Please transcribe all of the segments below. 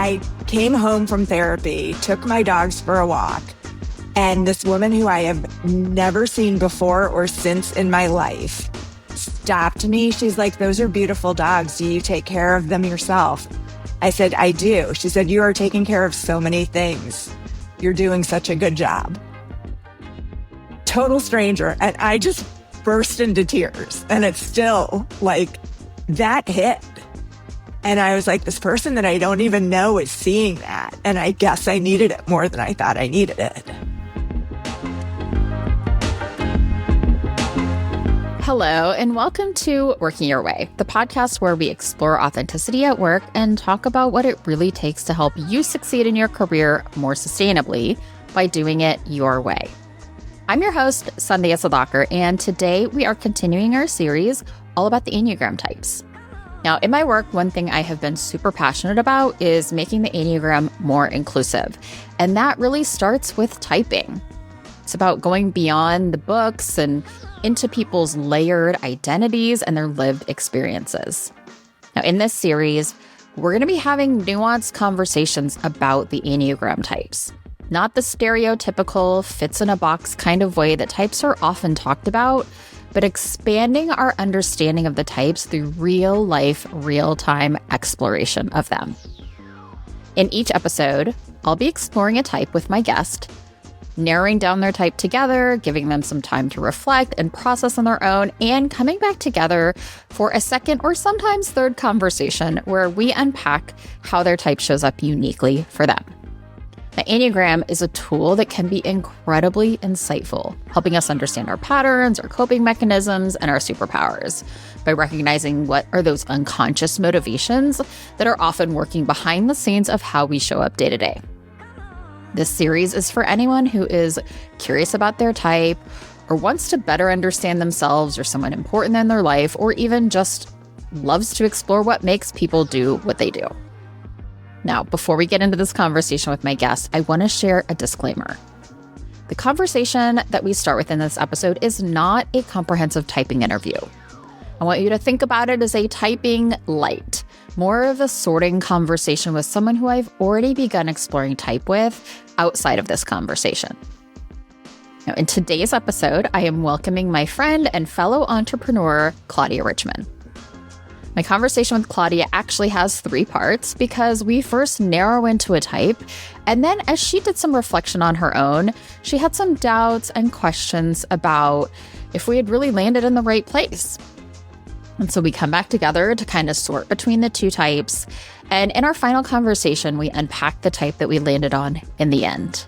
I came home from therapy, took my dogs for a walk, and this woman who I have never seen before or since in my life stopped me. She's like, "Those are beautiful dogs. Do you take care of them yourself?" I said, "I do." She said, "You are taking care of so many things. You're doing such a good job." Total stranger. And I just burst into tears. And it's still like that hit. And I was like, this person that I don't even know is seeing that. And I guess I needed it more than I thought I needed it. Hello, and welcome to Working Your Way, the podcast where we explore authenticity at work and talk about what it really takes to help you succeed in your career more sustainably by doing it your way. I'm your host, Sandhya Sadakar, and today we are continuing our series all about the Enneagram types. Now, in my work, one thing I have been super passionate about is making the Enneagram more inclusive, and that really starts with typing. It's about going beyond the books and into people's layered identities and their lived experiences. Now, in this series, we're going to be having nuanced conversations about the Enneagram types. Not the stereotypical fits in a box kind of way that types are often talked about, but expanding our understanding of the types through real life, real-time exploration of them. In each episode, I'll be exploring a type with my guest, narrowing down their type together, giving them some time to reflect and process on their own, and coming back together for a second or sometimes third conversation where we unpack how their type shows up uniquely for them. The Enneagram is a tool that can be incredibly insightful, helping us understand our patterns, our coping mechanisms, and our superpowers by recognizing what are those unconscious motivations that are often working behind the scenes of how we show up day to day. This series is for anyone who is curious about their type or wants to better understand themselves or someone important in their life, or even just loves to explore what makes people do what they do. Now, before we get into this conversation with my guest, I want to share a disclaimer. The conversation that we start with in this episode is not a comprehensive typing interview. I want you to think about it as a typing light, more of a sorting conversation with someone who I've already begun exploring type with outside of this conversation. Now, in today's episode, I am welcoming my friend and fellow entrepreneur, Claudia Richman. My conversation with Claudia actually has 3 parts because we first narrow into a type, and then as she did some reflection on her own, she had some doubts and questions about if we had really landed in the right place. And so we come back together to kind of sort between the 2 types, and in our final conversation, we unpack the type that we landed on in the end.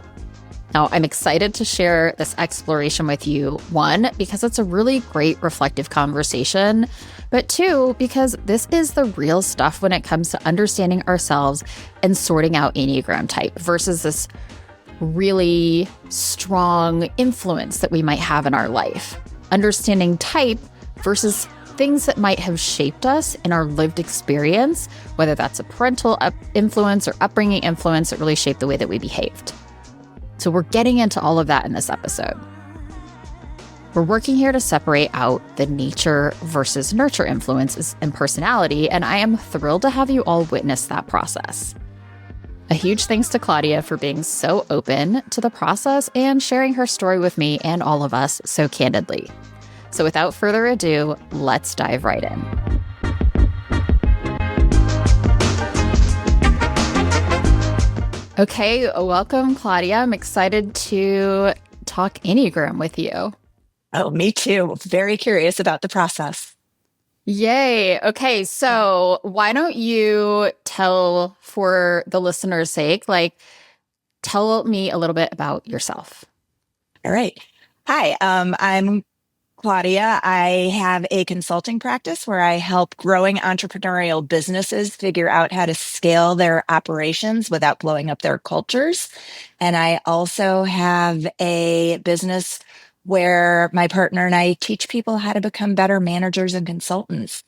Now, I'm excited to share this exploration with you, 1, because it's a really great reflective conversation, but 2, because this is the real stuff when it comes to understanding ourselves and sorting out Enneagram type versus this really strong influence that we might have in our life. Understanding type versus things that might have shaped us in our lived experience, whether that's a parental influence or upbringing influence that really shaped the way that we behaved. So we're getting into all of that in this episode. We're working here to separate out the nature versus nurture influences and personality, and I am thrilled to have you all witness that process. A huge thanks to Claudia for being so open to the process and sharing her story with me and all of us so candidly. So without further ado, let's dive right in. Okay, welcome, Claudia. I'm excited to talk Enneagram with you. Oh, me too. Very curious about the process. Yay. Okay, so why don't you tell, for the listener's sake, tell me a little bit about yourself. All right. Hi, I'm Claudia. I have a consulting practice where I help growing entrepreneurial businesses figure out how to scale their operations without blowing up their cultures. And I also have a business where my partner and I teach people how to become better managers and consultants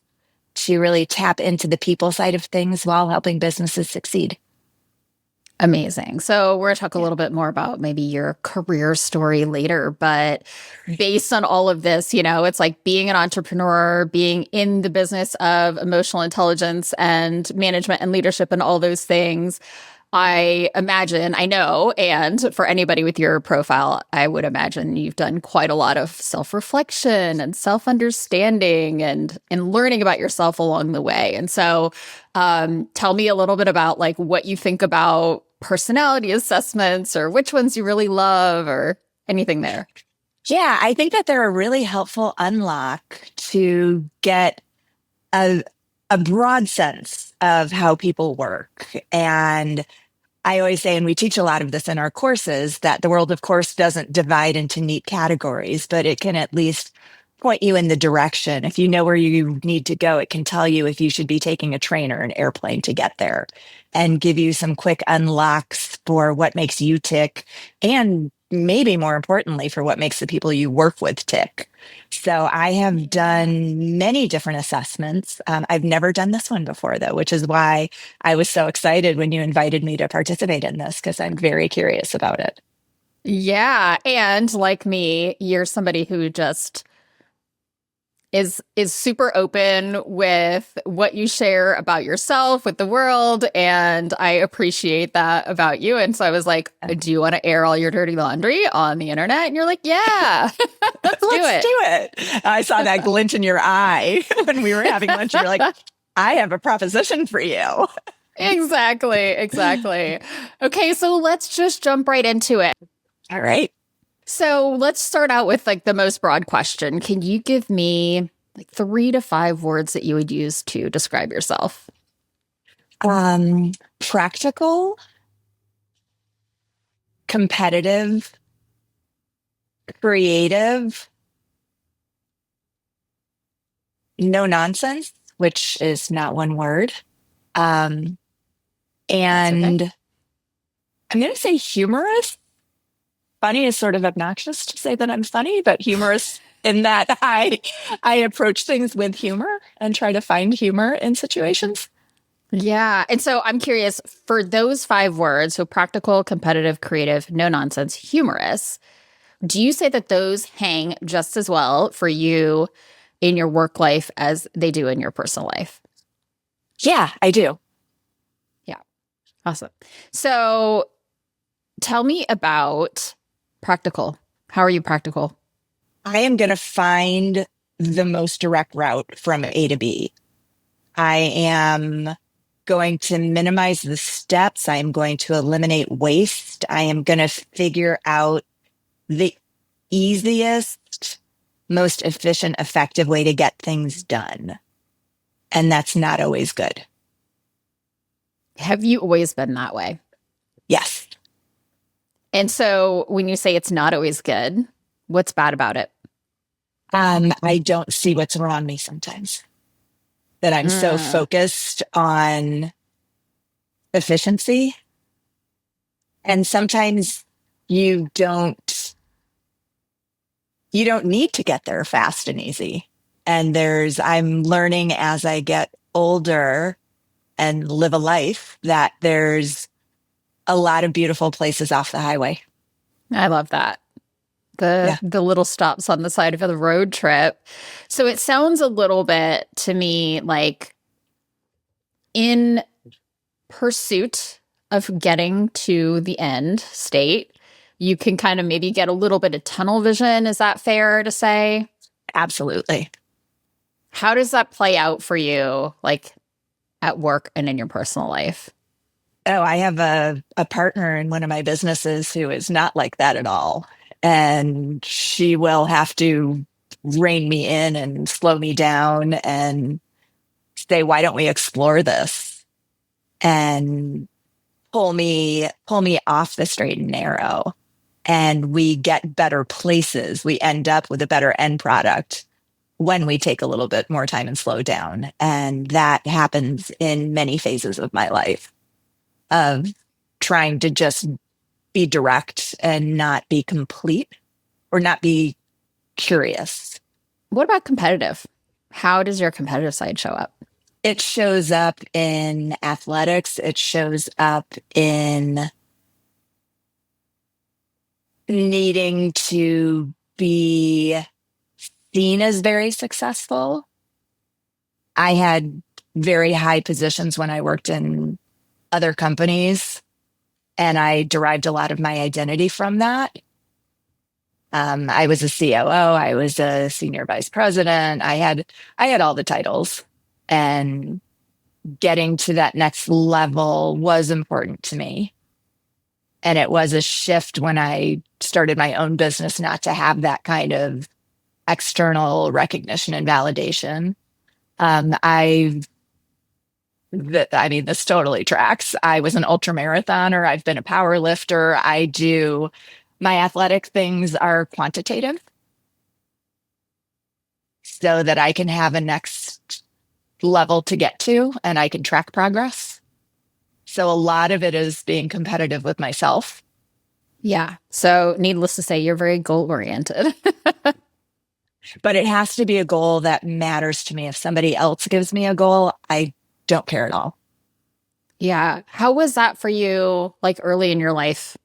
to really tap into the people side of things while helping businesses succeed. Amazing. So we're going to talk a little bit more about maybe your career story later, but based on all of this, it's like being an entrepreneur, being in the business of emotional intelligence and management and leadership and all those things. I imagine, I know, and for anybody with your profile, I would imagine you've done quite a lot of self-reflection and self-understanding and learning about yourself along the way. And so tell me a little bit about like what you think about personality assessments or which ones you really love or anything there. Yeah, I think that they're a really helpful unlock to get a broad sense of how people work. And I always say, and we teach a lot of this in our courses, that the world, of course, doesn't divide into neat categories, but it can at least point you in the direction. If you know where you need to go, it can tell you if you should be taking a train or an airplane to get there and give you some quick unlocks for what makes you tick and maybe more importantly for what makes the people you work with tick. So I have done many different assessments. I've never done this one before though, which is why I was so excited when you invited me to participate in this because I'm very curious about it. Yeah. And like me, you're somebody who just is super open with what you share about yourself with the world, and I appreciate that about you. And so I was like, do you want to air all your dirty laundry on the internet? And you're like, yeah. Let's do it. I saw that glint in your eye when we were having lunch. You're like, I have a proposition for you. Exactly. Okay, so let's just jump right into it. All right. So let's start out with like the most broad question. Can you give me like 3 to 5 words that you would use to describe yourself? Practical, competitive, creative, no nonsense, which is not one word. And okay. I'm going to say humorous. Funny is sort of obnoxious to say that I'm funny, but humorous in that I approach things with humor and try to find humor in situations. Yeah. And so I'm curious, for those 5 words, so practical, competitive, creative, no nonsense, humorous, do you say that those hang just as well for you in your work life as they do in your personal life? Yeah, I do. Yeah. Awesome. So tell me about practical. How are you practical? I am going to find the most direct route from A to B. I am going to minimize the steps. I am going to eliminate waste. I am going to figure out the easiest, most efficient, effective way to get things done. And that's not always good. Have you always been that way? Yes. And so when you say it's not always good, what's bad about it? I don't see what's around me sometimes. That I'm so focused on efficiency. And sometimes you don't need to get there fast and easy. And I'm learning as I get older and live a life that there's a lot of beautiful places off the highway. I love that. The little stops on the side of the road trip. So it sounds a little bit to me like in pursuit of getting to the end state, you can kind of maybe get a little bit of tunnel vision. Is that fair to say? Absolutely. How does that play out for you, like at work and in your personal life? Oh, I have a partner in one of my businesses who is not like that at all. And she will have to rein me in and slow me down and say, why don't we explore this? And pull me off the straight and narrow. And we get better places. We end up with a better end product when we take a little bit more time and slow down. And that happens in many phases of my life of trying to just be direct and not be complete or not be curious. What about competitive? How does your competitive side show up? It shows up in athletics. It shows up in needing to be seen as very successful. I had very high positions when I worked in other companies, and I derived a lot of my identity from that. I was a COO, I was a senior vice president. I had all the titles, and getting to that next level was important to me. And it was a shift when I started my own business, not to have that kind of external recognition and validation. This totally tracks. I was an ultra marathoner. I've been a power lifter. My athletic things are quantitative so that I can have a next level to get to and I can track progress. So a lot of it is being competitive with myself. Yeah. So needless to say, you're very goal oriented. But it has to be a goal that matters to me. If somebody else gives me a goal, I don't care at all. Yeah. How was that for you, like early in your life?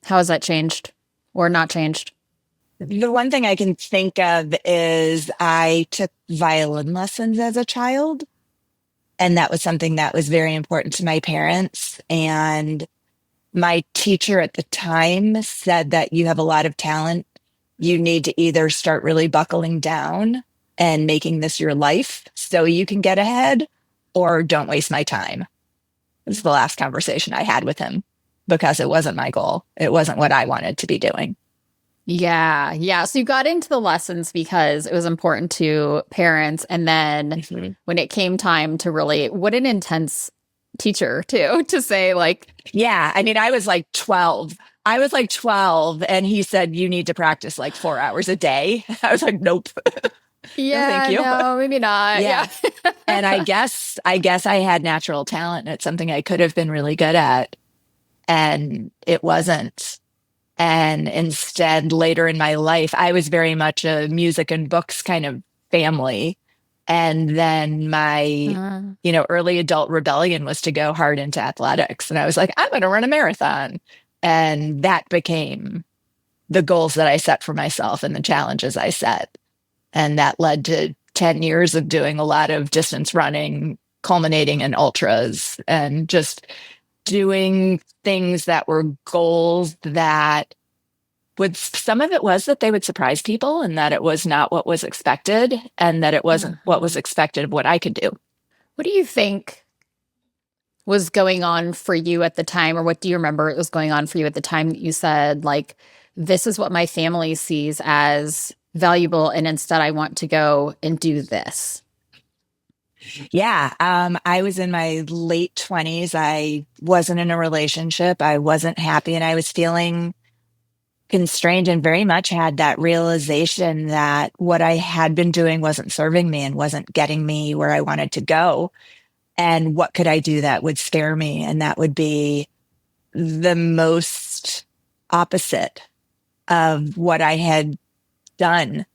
How has that changed or not changed? The one thing I can think of is I took violin lessons as a child, and that was something that was very important to my parents. And my teacher at the time said that you have a lot of talent. You need to either start really buckling down and making this your life so you can get ahead, or don't waste my time. This is the last conversation I had with him because it wasn't my goal. It wasn't what I wanted to be doing. Yeah. Yeah. So you got into the lessons because it was important to parents. And then when it came time to really, what an intense teacher too, to say like, yeah, I was like 12. And he said, you need to practice like 4 hours a day. I was like, nope. Yeah, no, thank you. No, maybe not. Yeah. And I guess I had natural talent. It's something I could have been really good at, and it wasn't. And instead, later in my life, I was very much a music and books kind of family. And then my, early adult rebellion was to go hard into athletics. And I was like, I'm going to run a marathon. And that became the goals that I set for myself and the challenges I set. And that led to 10 years of doing a lot of distance running, culminating in ultras, and just doing things that were goals that some of it was that they would surprise people, and that it was not what was expected, and that it wasn't what was expected of what I could do. What do you think was going on for you at the time, or what do you remember it was going on for you at the time that you said, like, this is what my family sees as valuable, and instead I want to go and do this? Yeah. I was in my late 20s. I wasn't in a relationship. I wasn't happy, and I was feeling constrained, and very much had that realization that what I had been doing wasn't serving me and wasn't getting me where I wanted to go. And what could I do that would scare me? And that would be the most opposite of what I had done.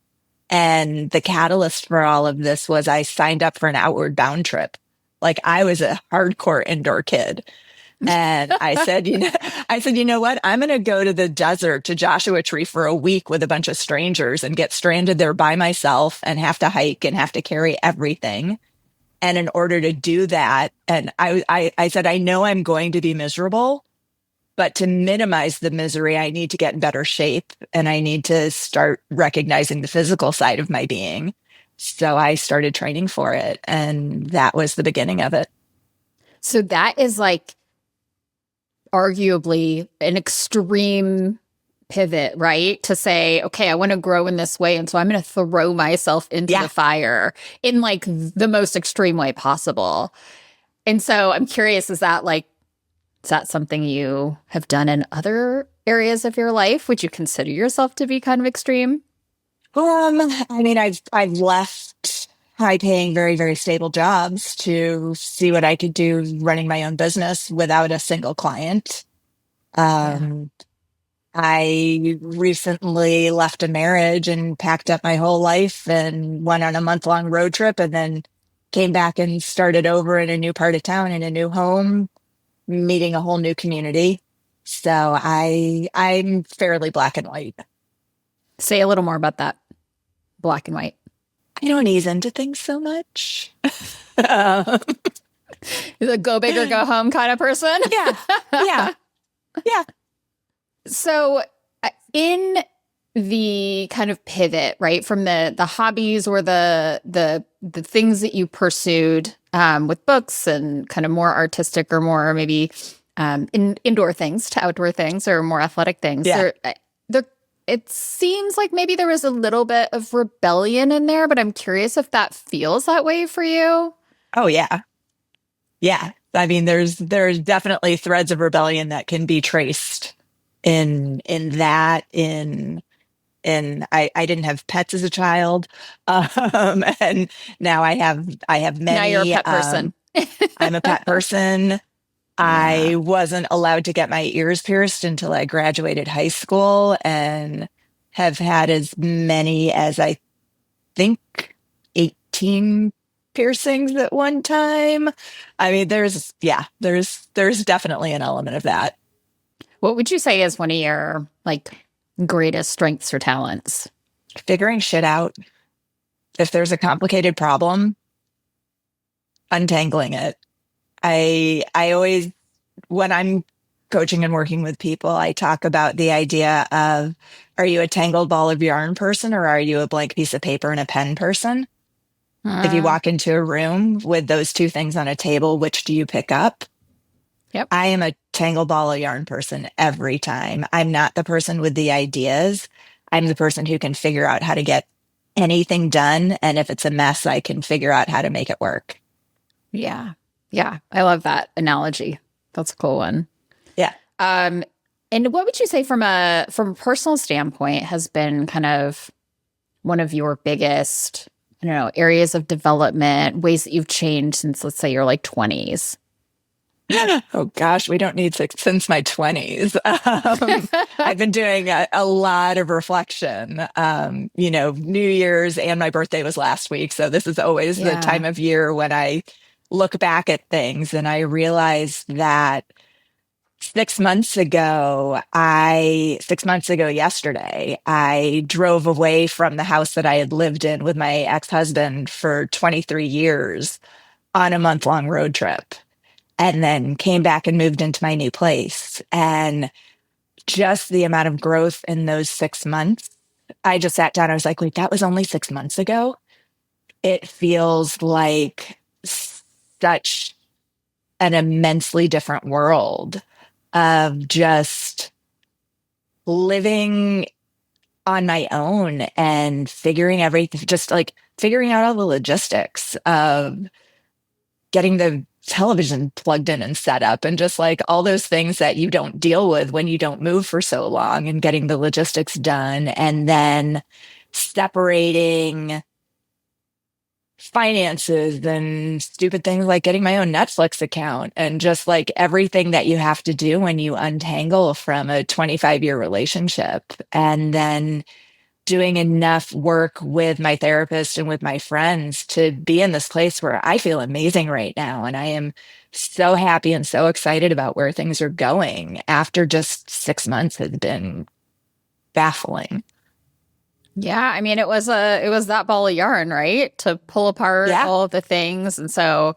And the catalyst for all of this was I signed up for an Outward Bound trip. Like, I was a hardcore indoor kid. And I said, you know what? I'm going to go to the desert, to Joshua Tree, for a week with a bunch of strangers and get stranded there by myself and have to hike and have to carry everything. And in order to do that, and I said, I know I'm going to be miserable, but to minimize the misery, I need to get in better shape, and I need to start recognizing the physical side of my being. So I started training for it, and that was the beginning of it. So that is like arguably an extreme pivot, right? To say, okay, I want to grow in this way, and so I'm going to throw myself into the fire in like the most extreme way possible. And so I'm curious, is that something you have done in other areas of your life? Would you consider yourself to be kind of extreme? I've left high-paying, very, very stable jobs to see what I could do running my own business without a single client. I recently left a marriage and packed up my whole life and went on a month-long road trip, and then came back and started over in a new part of town, in a new home, meeting a whole new community. So I'm fairly black and white. Say a little more about that. Black and white. I don't ease into things so much. Um, The go big or go home kind of person. yeah. Yeah. Yeah. So in the kind of pivot, right, from the hobbies or the things that you pursued with books and kind of more artistic or more maybe indoor things to outdoor things or more athletic things, Yeah. it seems like maybe there was a little bit of rebellion in there, but I'm curious if that feels that way for you. Oh yeah. Yeah. I mean, there's definitely threads of rebellion that can be traced in that in I didn't have pets as a child. And now I have Now you're a many. pet person. I'm a pet person. Yeah. I wasn't allowed to get my ears pierced until I graduated high school and have had as many as I think 18 piercings at one time. I mean, there's definitely an element of that. What would you say is one of your like greatest strengths or talents? Figuring shit out. If there's a complicated problem, untangling it. I always, when I'm coaching and working with people, I talk about the idea of, are you a tangled ball of yarn person or are you a blank piece of paper and a pen person? If you walk into a room with those two things on a table, which do you pick up? Yep. I am a tangled ball of yarn person every time. I'm not the person with the ideas. I'm the person who can figure out how to get anything done. And if it's a mess, I can figure out how to make it work. Yeah. Yeah. I love that analogy. That's a cool one. Yeah. And what would you say from a personal standpoint has been kind of one of your biggest, I don't know, areas of development, ways that you've changed since, let's say, your like 20s? Oh gosh, we don't need since my 20s. I've been doing a lot of reflection. New Year's and my birthday was last week. So this is always the time of year when I look back at things and I realize that 6 months ago yesterday, I drove away from the house that I had lived in with my ex-husband for 23 years on a month-long road trip. And then came back and moved into my new place. And just the amount of growth in those 6 months, I just sat down. I was like, wait, that was only 6 months ago. It feels like such an immensely different world of just living on my own and figuring everything, just like figuring out all the logistics of getting the television plugged in and set up and just like all those things that you don't deal with when you don't move for so long and getting the logistics done and then separating finances and stupid things like getting my own Netflix account and just like everything that you have to do when you untangle from a 25-year relationship and then doing enough work with my therapist and with my friends to be in this place where I feel amazing right now. And I am so happy and so excited about where things are going after just 6 months has been baffling. Yeah. I mean, it was that ball of yarn, right? To pull apart all of the things. And so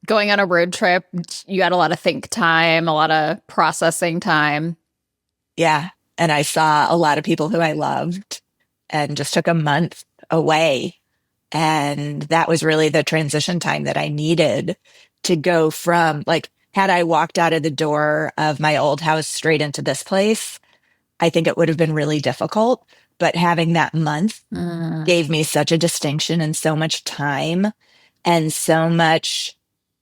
going on a road trip, you had a lot of think time, a lot of processing time. Yeah. And I saw a lot of people who I loved and just took a month away. And that was really the transition time that I needed to go from like, had I walked out of the door of my old house straight into this place, I think it would have been really difficult. But having that month gave me such a distinction and so much time and so much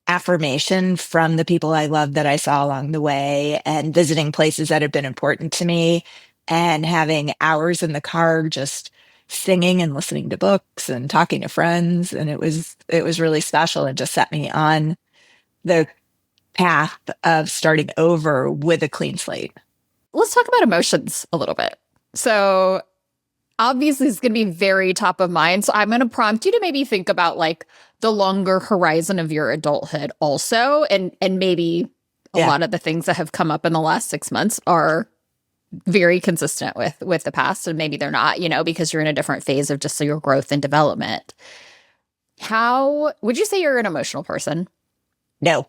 affirmation from the people I loved that I saw along the way and visiting places that had been important to me and having hours in the car just singing and listening to books and talking to friends. And it was really special and just set me on the path of starting over with a clean slate. Let's talk about emotions a little bit. So obviously it's going to be very top of mind. So I'm going to prompt you to maybe think about like the longer horizon of your adulthood also, and maybe a lot of the things that have come up in the last 6 months are very consistent with the past, and maybe they're not, because you're in a different phase of just your growth and development. How would you say you're an emotional person? No.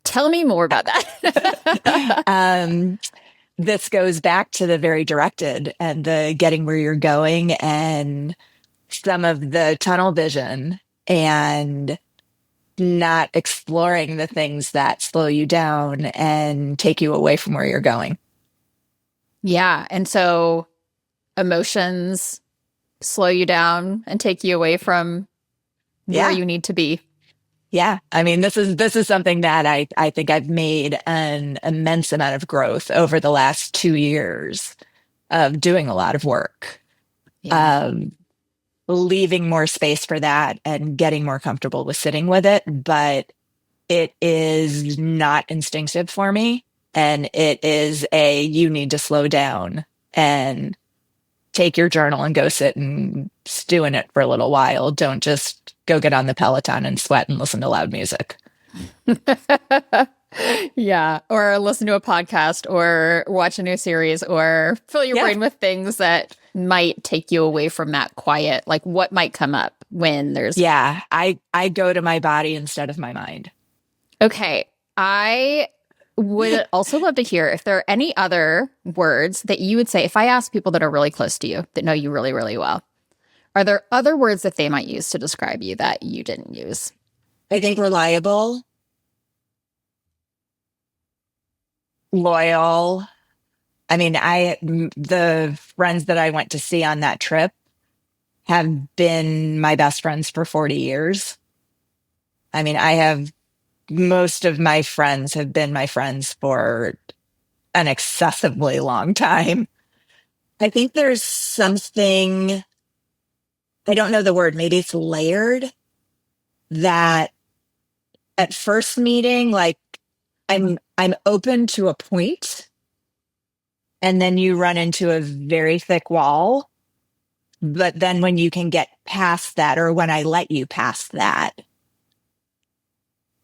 Tell me more about that. This goes back to the very directed and the getting where you're going and some of the tunnel vision and not exploring the things that slow you down and take you away from where you're going. Yeah. And so emotions slow you down and take you away from where you need to be. Yeah. I mean, this is something that I think I've made an immense amount of growth over the last 2 years of doing a lot of work. Yeah. Leaving more space for that and getting more comfortable with sitting with it. But it is not instinctive for me. And it is you need to slow down and take your journal and go sit and stew in it for a little while. Don't just go get on the Peloton and sweat and listen to loud music. Yeah. Or listen to a podcast or watch a new series or fill your brain with things that might take you away from that quiet. Like what might come up when there's. Yeah. I go to my body instead of my mind. Okay. I would also love to hear if there are any other words that you would say, if I ask people that are really close to you, that know you really, really well, are there other words that they might use to describe you that you didn't use? I think reliable, loyal. I mean, the friends that I went to see on that trip have been my best friends for 40 years. I mean, most of my friends have been my friends for an excessively long time. I think there's something, I don't know the word, maybe it's layered, that at first meeting, like I'm open to a point, and then you run into a very thick wall. But then when you can get past that, or when I let you past that,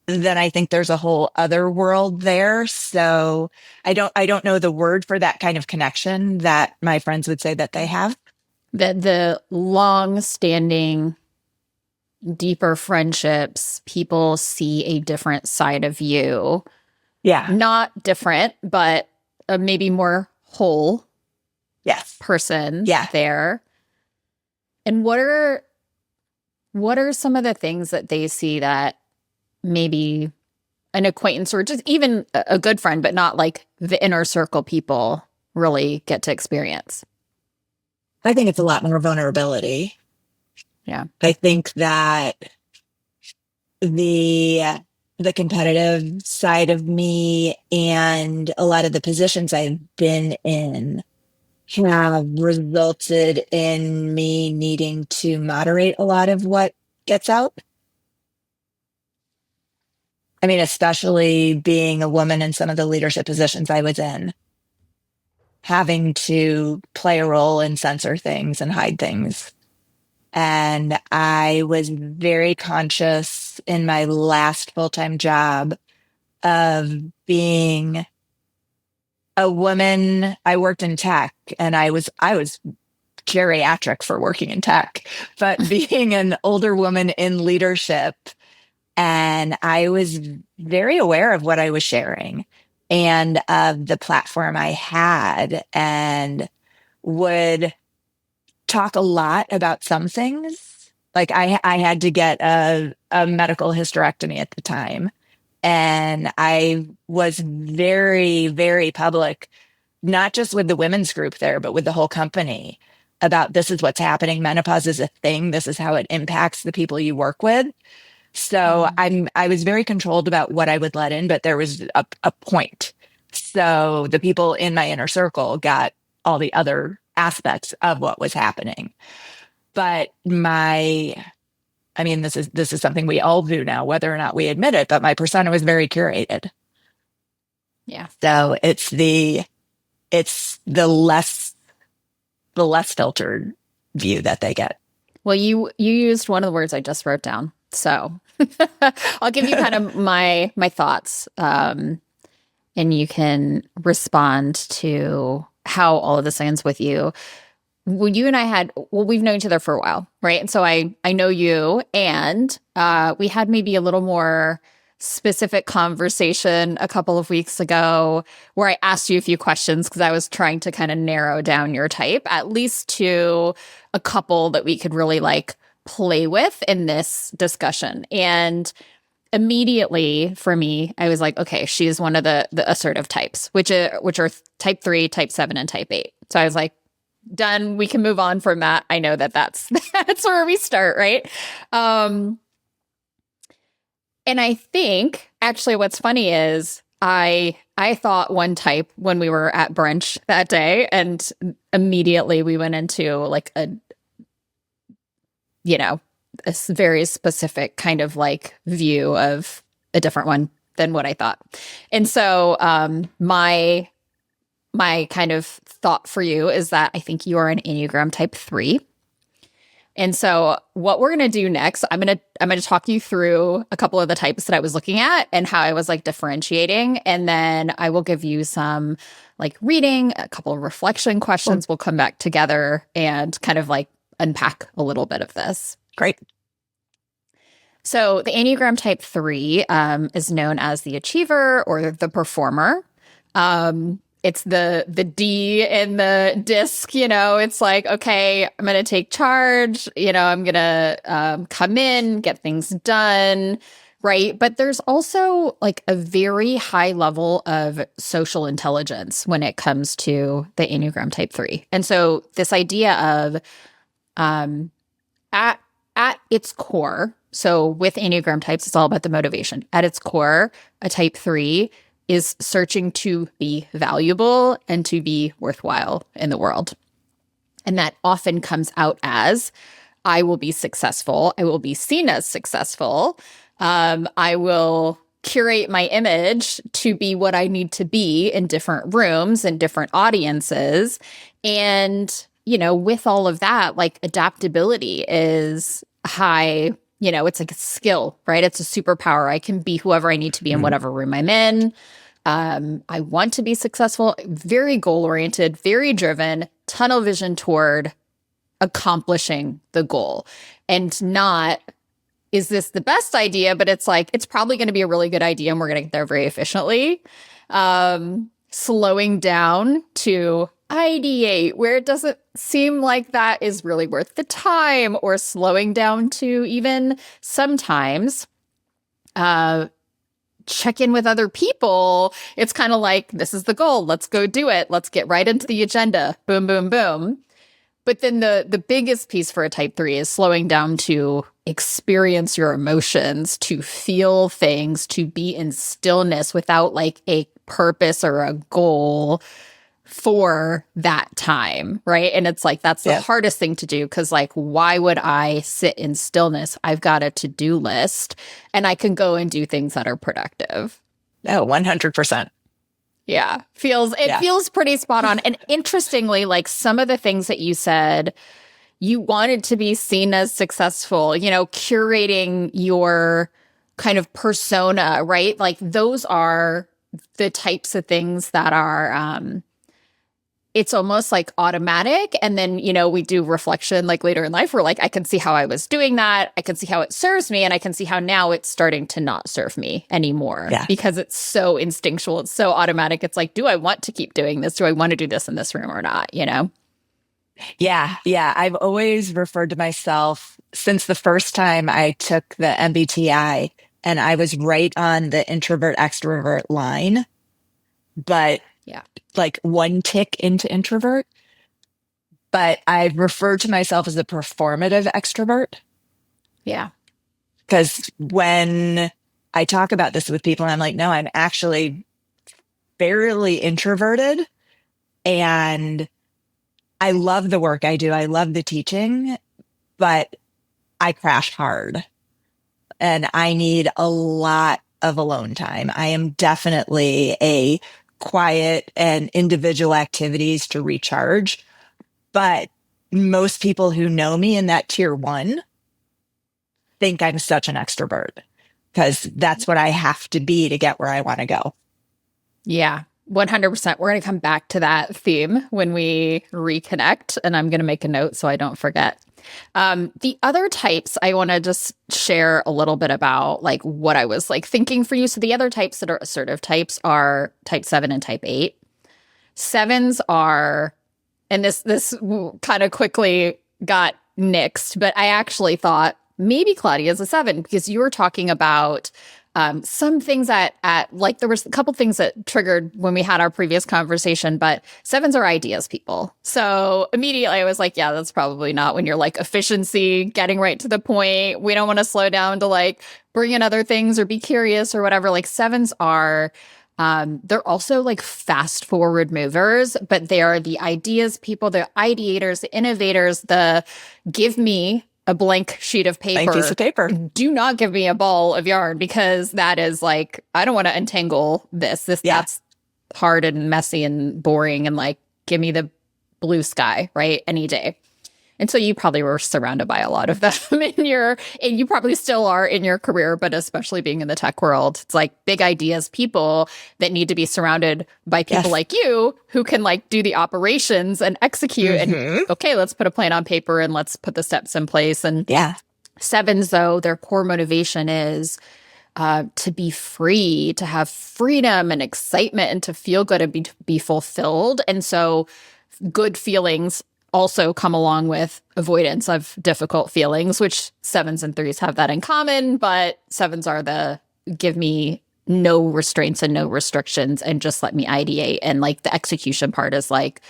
then I think there's a whole other world there. So I don't know the word for that kind of connection that my friends would say that they have. That the long-standing, deeper friendships, people see a different side of you. Yeah. Not different, but maybe more whole person there. And what are some of the things that they see that maybe an acquaintance or just even a good friend, but not like the inner circle people really get to experience? I think it's a lot more vulnerability. Yeah. I think that the competitive side of me and a lot of the positions I've been in have resulted in me needing to moderate a lot of what gets out. I mean, especially being a woman in some of the leadership positions I was in, having to play a role and censor things and hide things. And I was very conscious in my last full-time job of being a woman. I worked in tech, and I was geriatric for working in tech, but being an older woman in leadership. And I was very aware of what I was sharing and of the platform I had, and would talk a lot about some things. Like I had to get a medical hysterectomy at the time. And I was very, very public, not just with the women's group there, but with the whole company, about this is what's happening. Menopause is a thing. This is how it impacts the people you work with. So I was very controlled about what I would let in, but there was a point. So the people in my inner circle got all the other aspects of what was happening. But this is something we all do now, whether or not we admit it, but my persona was very curated. Yeah. So it's the less filtered view that they get. Well, you used one of the words I just wrote down, So I'll give you kind of my thoughts, and you can respond to how all of this lands with you. Well, you and I we've known each other for a while, right? And so I know you, and we had maybe a little more specific conversation a couple of weeks ago where I asked you a few questions because I was trying to kind of narrow down your type, at least to a couple that we could really like play with in this discussion. And immediately for me, I was like, okay, she's one of the assertive types, which are type 3, type 7, and type 8. So I was like, done. We can move on from that. I know that's where we start, right? And I think actually what's funny is I thought one type when we were at brunch that day, and immediately we went into like a very specific kind of like view of a different one than what I thought. And so my kind of thought for you is that I think you are an Enneagram type 3. And so what we're going to do next, I'm going to talk you through a couple of the types that I was looking at and how I was like differentiating. And then I will give you some like reading, a couple of reflection questions. We'll come back together and kind of like unpack a little bit of this. Great. So the Enneagram type 3 is known as the achiever or the performer. It's the D in the disc, it's like, okay, I'm going to take charge, I'm going to come in, get things done, right? But there's also like a very high level of social intelligence when it comes to the Enneagram type 3. And so this idea of at its core, so with Enneagram types, it's all about the motivation. At its core, a type 3 is searching to be valuable and to be worthwhile in the world. And that often comes out as, I will be successful. I will be seen as successful. I will curate my image to be what I need to be in different rooms and different audiences. And, with all of that, like adaptability is high. It's like a skill, right? It's a superpower. I can be whoever I need to be in whatever room I'm in. I want to be successful, very goal-oriented, very driven, tunnel vision toward accomplishing the goal. And not, is this the best idea? But it's like, it's probably going to be a really good idea and we're going to get there very efficiently. Slowing down to ideate where it doesn't seem like that is really worth the time, or slowing down to even sometimes check in with other people. It's kind of like, this is the goal. Let's go do it. Let's get right into the agenda. Boom, boom, boom. But then the biggest piece for a type 3 is slowing down to experience your emotions, to feel things, to be in stillness without like a purpose or a goal for that time, right? And it's like, that's the hardest thing to do, because like, why would I sit in stillness? I've got a to-do list and I can go and do things that are productive. Oh, 100%. Yeah. Feels pretty spot on. And interestingly, like some of the things that you said, you wanted to be seen as successful, curating your kind of persona, right? Like those are the types of things that are, it's almost like automatic. And then, we do reflection like later in life. We're like, I can see how I was doing that. I can see how it serves me. And I can see how now it's starting to not serve me anymore because it's so instinctual. It's so automatic. It's like, do I want to keep doing this? Do I want to do this in this room or not? Yeah. I've always referred to myself since the first time I took the MBTI, and I was right on the introvert extrovert line, but like one tick into introvert. But I've referred to myself as a performative extrovert. Yeah. Because when I talk about this with people, I'm like, no, I'm actually fairly introverted, and I love the work I do. I love the teaching, but I crash hard and I need a lot of alone time. I am definitely a quiet and individual activities to recharge. But most people who know me in that tier 1, think I'm such an extrovert because that's what I have to be to get where I want to go. Yeah, 100%. We're going to come back to that theme when we reconnect, and I'm going to make a note so I don't forget. The other types, I want to just share a little bit about like what I was like thinking for you. So the other types that are assertive types are type 7 and type 8. Sevens are, and this kind of quickly got nixed, but I actually thought maybe Claudia is a 7 because you were talking about some things at like there was a couple things that triggered when we had our previous conversation, but 7s are ideas people. So immediately I was like, yeah, that's probably not when you're like efficiency, getting right to the point. We don't want to slow down to like bring in other things or be curious or whatever. Like 7s are, they're also like fast forward movers, but they are the ideas people, the ideators, the innovators, the give me a blank sheet of paper. Blank piece of paper. Do not give me a ball of yarn because that is like, I don't want to untangle this. That's hard and messy and boring and like, give me the blue sky, right? Any day. And so you probably were surrounded by a lot of them and you probably still are in your career, but especially being in the tech world, it's like big ideas, people that need to be surrounded by people like you who can like do the operations and execute and okay, let's put a plan on paper and let's put the steps in place. And 7s though, their core motivation is to be free, to have freedom and excitement and to feel good and be fulfilled. And so good feelings also come along with avoidance of difficult feelings, which 7s and 3s have that in common, but 7s are the give me no restraints and no restrictions and just let me ideate. And like the execution part is like,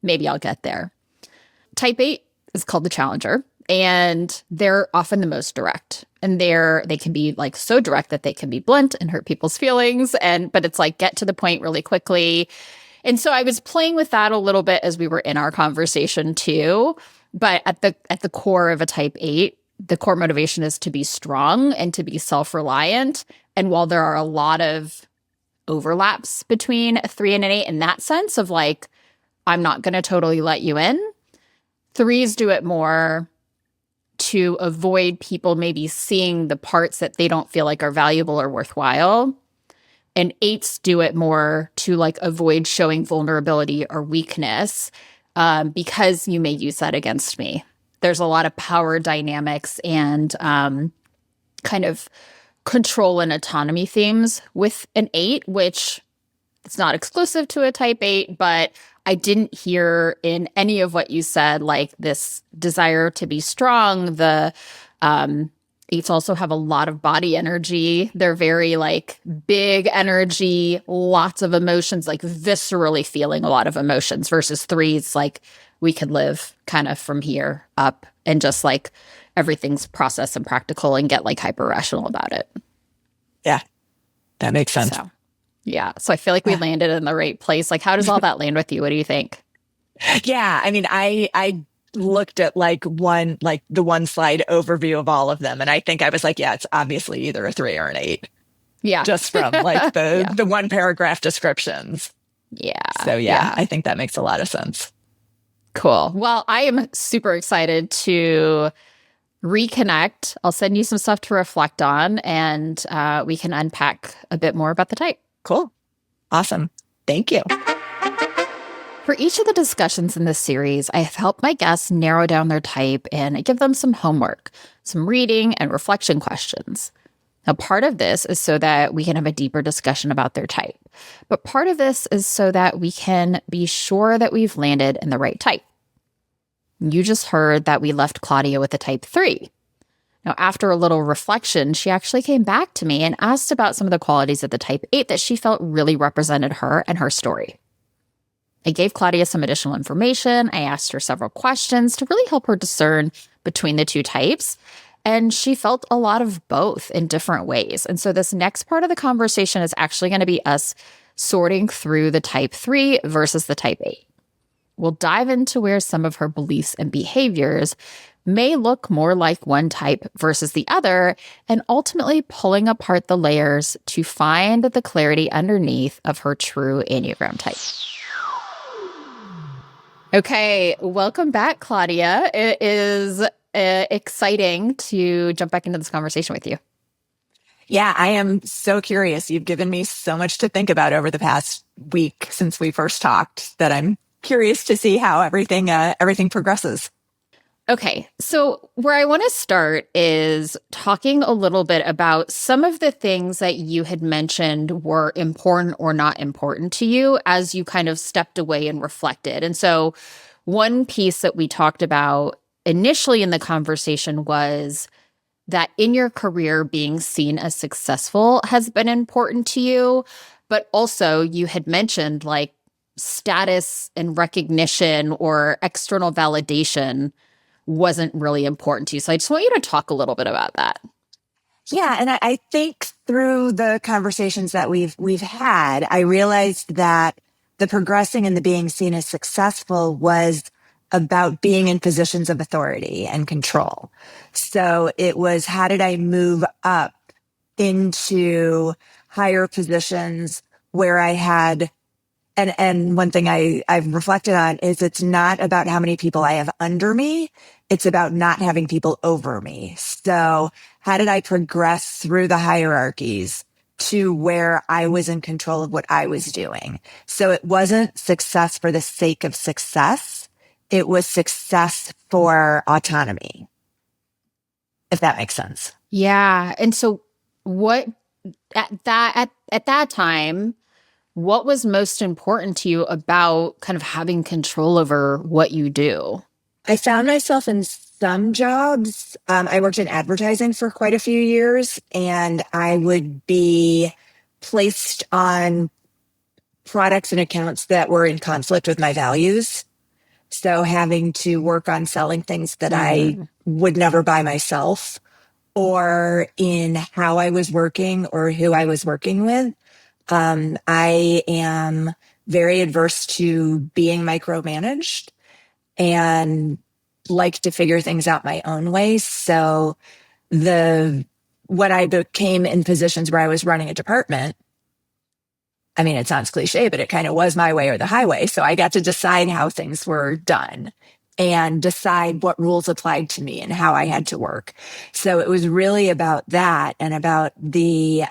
maybe I'll get there. Type 8 is called the challenger, and they're often the most direct. And they can be like so direct that they can be blunt and hurt people's feelings. But it's like get to the point really quickly. And so I was playing with that a little bit as we were in our conversation too. But at the core of a type 8, the core motivation is to be strong and to be self-reliant. And while there are a lot of overlaps between a 3 and an 8 in that sense of like, I'm not going to totally let you in, 3s do it more to avoid people maybe seeing the parts that they don't feel like are valuable or worthwhile. And 8s do it more to like avoid showing vulnerability or weakness because you may use that against me. There's a lot of power dynamics and kind of control and autonomy themes with an 8, which it's not exclusive to a type 8, but I didn't hear in any of what you said, like this desire to be strong. The 8s also have a lot of body energy. They're very like big energy, lots of emotions, like viscerally feeling a lot of emotions versus 3s, like we could live kind of from here up and just like everything's processed and practical and get like hyper rational about it. Yeah, that makes sense. So, yeah. So I feel like we landed in the right place. Like, how does all that land with you? What do you think? Yeah. I mean, I looked at like the one slide overview of all of them. And I think I was like, yeah, it's obviously either a 3 or an 8. Yeah. Just from like the one paragraph descriptions. Yeah. So yeah, I think that makes a lot of sense. Cool. Well, I am super excited to reconnect. I'll send you some stuff to reflect on and we can unpack a bit more about the type. Cool. Awesome. Thank you. For each of the discussions in this series, I have helped my guests narrow down their type and I give them some homework, some reading and reflection questions. Now, part of this is so that we can have a deeper discussion about their type, but part of this is so that we can be sure that we've landed in the right type. You just heard that we left Claudia with a type 3. Now, after a little reflection, she actually came back to me and asked about some of the qualities of the type 8 that she felt really represented her and her story. I gave Claudia some additional information. I asked her several questions to really help her discern between the two types. And she felt a lot of both in different ways. And so this next part of the conversation is actually going to be us sorting through the type 3 versus the type 8. We'll dive into where some of her beliefs and behaviors may look more like one type versus the other, and ultimately pulling apart the layers to find the clarity underneath of her true Enneagram type. Okay, welcome back, Claudia. It is exciting to jump back into this conversation with you. Yeah, I am so curious. You've given me so much to think about over the past week since we first talked that I'm curious to see how everything progresses. Okay, so where I want to start is talking a little bit about some of the things that you had mentioned were important or not important to you as you kind of stepped away and reflected. And so one piece that we talked about initially in the conversation was that in your career, being seen as successful has been important to you. But also, you had mentioned like status and recognition or external validation wasn't really important to you. So I just want you to talk a little bit about that. Yeah, and I think through the conversations that we've had, I realized that the progressing and the being seen as successful was about being in positions of authority and control. So it was, how did I move up into higher positions where I had, and one thing I've reflected on is it's not about how many people I have under me. It's about not having people over me. So how did I progress through the hierarchies to where I was in control of what I was doing? So it wasn't success for the sake of success. It was success for autonomy, if that makes sense. Yeah. And so what at that time, what was most important to you about kind of having control over what you do? I found myself in some jobs. I worked in advertising for quite a few years, and I would be placed on products and accounts that were in conflict with my values. So having to work on selling things that I would never buy myself, or in how I was working or who I was working with. I am very adverse to being micromanaged and like to figure things out my own way. So when I became in positions where I was running a department, I mean, it sounds cliche, but it kind of was my way or the highway. So I got to decide how things were done and decide what rules applied to me and how I had to work. So it was really about that and about the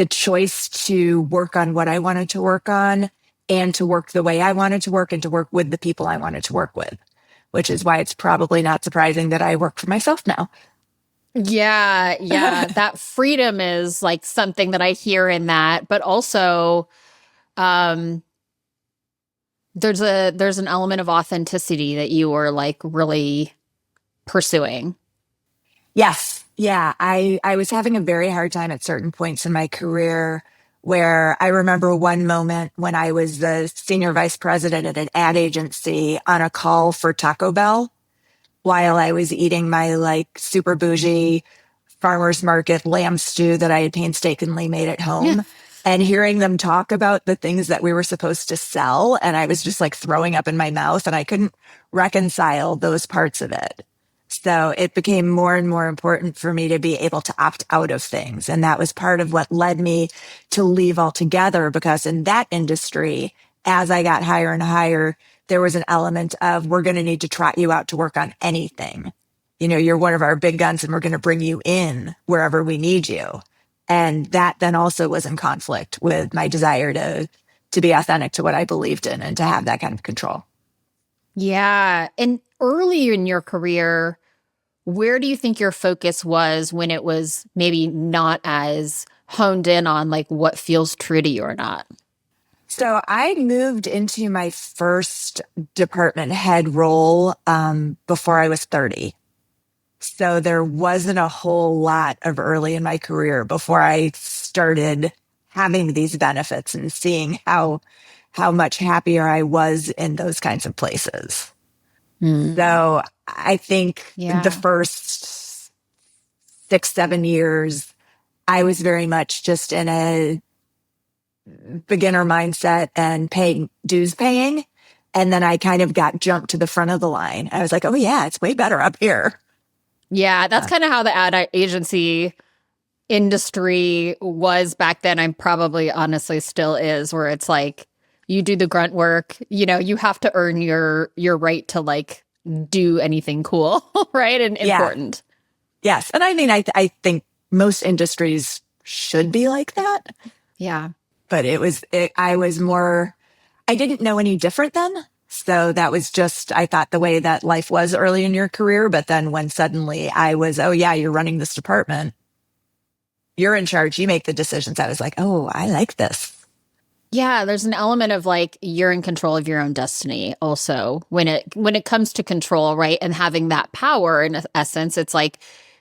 choice to work on what I wanted to work on and to work the way I wanted to work and to work with the people I wanted to work with, which is why it's probably not surprising that I work for myself now. Yeah, yeah. That freedom is like something that I hear in that, but also there's an element of authenticity that you were like really pursuing. Yes. Yeah. I was having a very hard time at certain points in my career where I remember one moment when I was the senior vice president at an ad agency on a call for Taco Bell while I was eating my like super bougie farmer's market lamb stew that I had painstakingly made at home. And hearing them talk about the things that we were supposed to sell. And I was just like throwing up in my mouth and I couldn't reconcile those parts of it. So it became more and more important for me to be able to opt out of things. And that was part of what led me to leave altogether, because in that industry, as I got higher and higher, there was an element of, we're going to need to trot you out to work on anything. You know, you're one of our big guns and we're going to bring you in wherever we need you. And that then also was in conflict with my desire to be authentic to what I believed in and to have that kind of control. Yeah. And early in your career, where do you think your focus was when it was maybe not as honed in on like what feels true to you or not? So I moved into my first department head role before I was 30. So there wasn't a whole lot of early in my career before I started having these benefits and seeing how much happier I was in those kinds of places. So I think the first 6-7 years, I was very much just in a beginner mindset and dues paying. And then I kind of got jumped to the front of the line. I was like, oh yeah, it's way better up here. Yeah, that's kind of how the ad agency industry was back then. I'm probably honestly still is, where it's like you do the grunt work, you know, you have to earn your right to like do anything cool, right? And Yeah. important. Yes. And I mean, I think most industries should be like that, Yeah. but I didn't know any different then. So that was just, I thought the way that life was early in your career. But then when suddenly I was, oh yeah, you're running this department, you're in charge, you make the decisions. I was like, oh, I like this. Yeah, there's an element of like you're in control of your own destiny also when it comes to control, right? And having that power in essence, it's like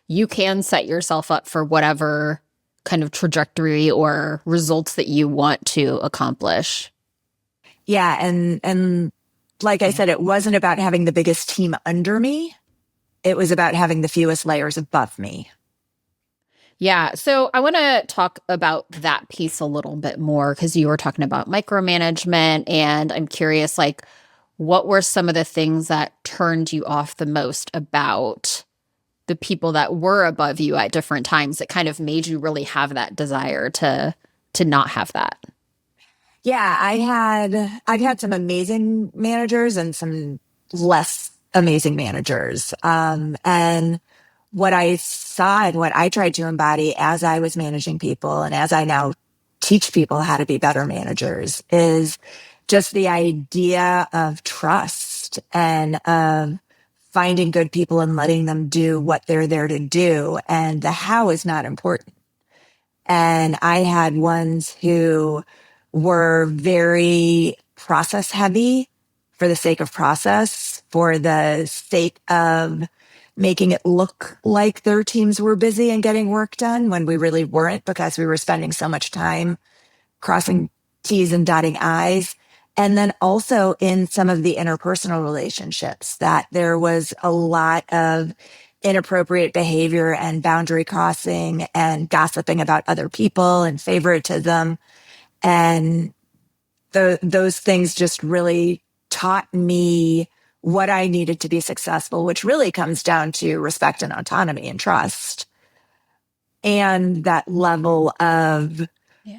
you can set yourself up for whatever kind of trajectory or results that you want to accomplish. Yeah. And like I said, it wasn't about having the biggest team under me. It was about having the fewest layers above me. Yeah. So I want to talk about that piece a little bit more because you were talking about micromanagement. And I'm curious, like, what were some of the things that turned you off the most about the people that were above you at different times that kind of made you really have that desire to not have that? Yeah, I've had some amazing managers and some less amazing managers. And what I saw and what I tried to embody as I was managing people and as I now teach people how to be better managers is just the idea of trust and of finding good people and letting them do what they're there to do. And the how is not important. And I had ones who were very process heavy for the sake of process, for the sake of making it look like their teams were busy and getting work done when we really weren't because we were spending so much time crossing T's and dotting I's. And then also in some of the interpersonal relationships that there was a lot of inappropriate behavior and boundary crossing and gossiping about other people and favoritism. And those things just really taught me what I needed to be successful, which really comes down to respect and autonomy and trust. And that level of Yeah.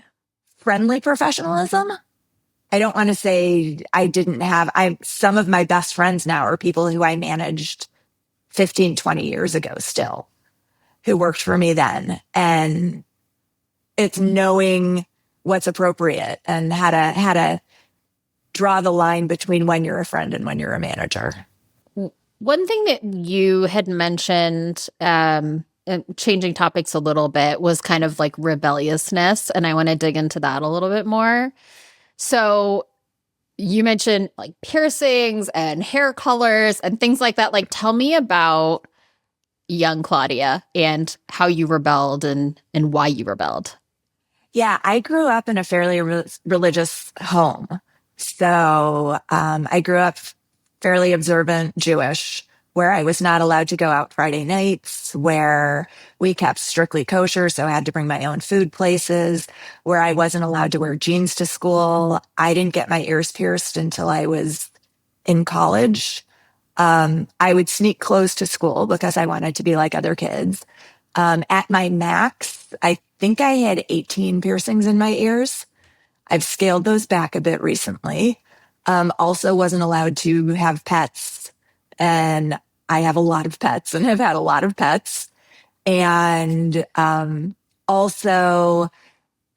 friendly professionalism. I don't want to say some of my best friends now are people who I managed 15, 20 years ago still, who worked for me then. And it's knowing what's appropriate and how to draw the line between when you're a friend and when you're a manager. One thing that you had mentioned, changing topics a little bit, was kind of like rebelliousness. And I want to dig into that a little bit more. So you mentioned like piercings and hair colors and things like that. Like, tell me about young Claudia and how you rebelled and why you rebelled. Yeah, I grew up in a fairly religious home. So I grew up fairly observant Jewish, where I was not allowed to go out Friday nights, where we kept strictly kosher, so I had to bring my own food places, where I wasn't allowed to wear jeans to school. I didn't get my ears pierced until I was in college. I would sneak clothes to school because I wanted to be like other kids. At my max, I think I had 18 piercings in my ears. I've scaled those back a bit recently. Also wasn't allowed to have pets. And I have a lot of pets and have had a lot of pets. And also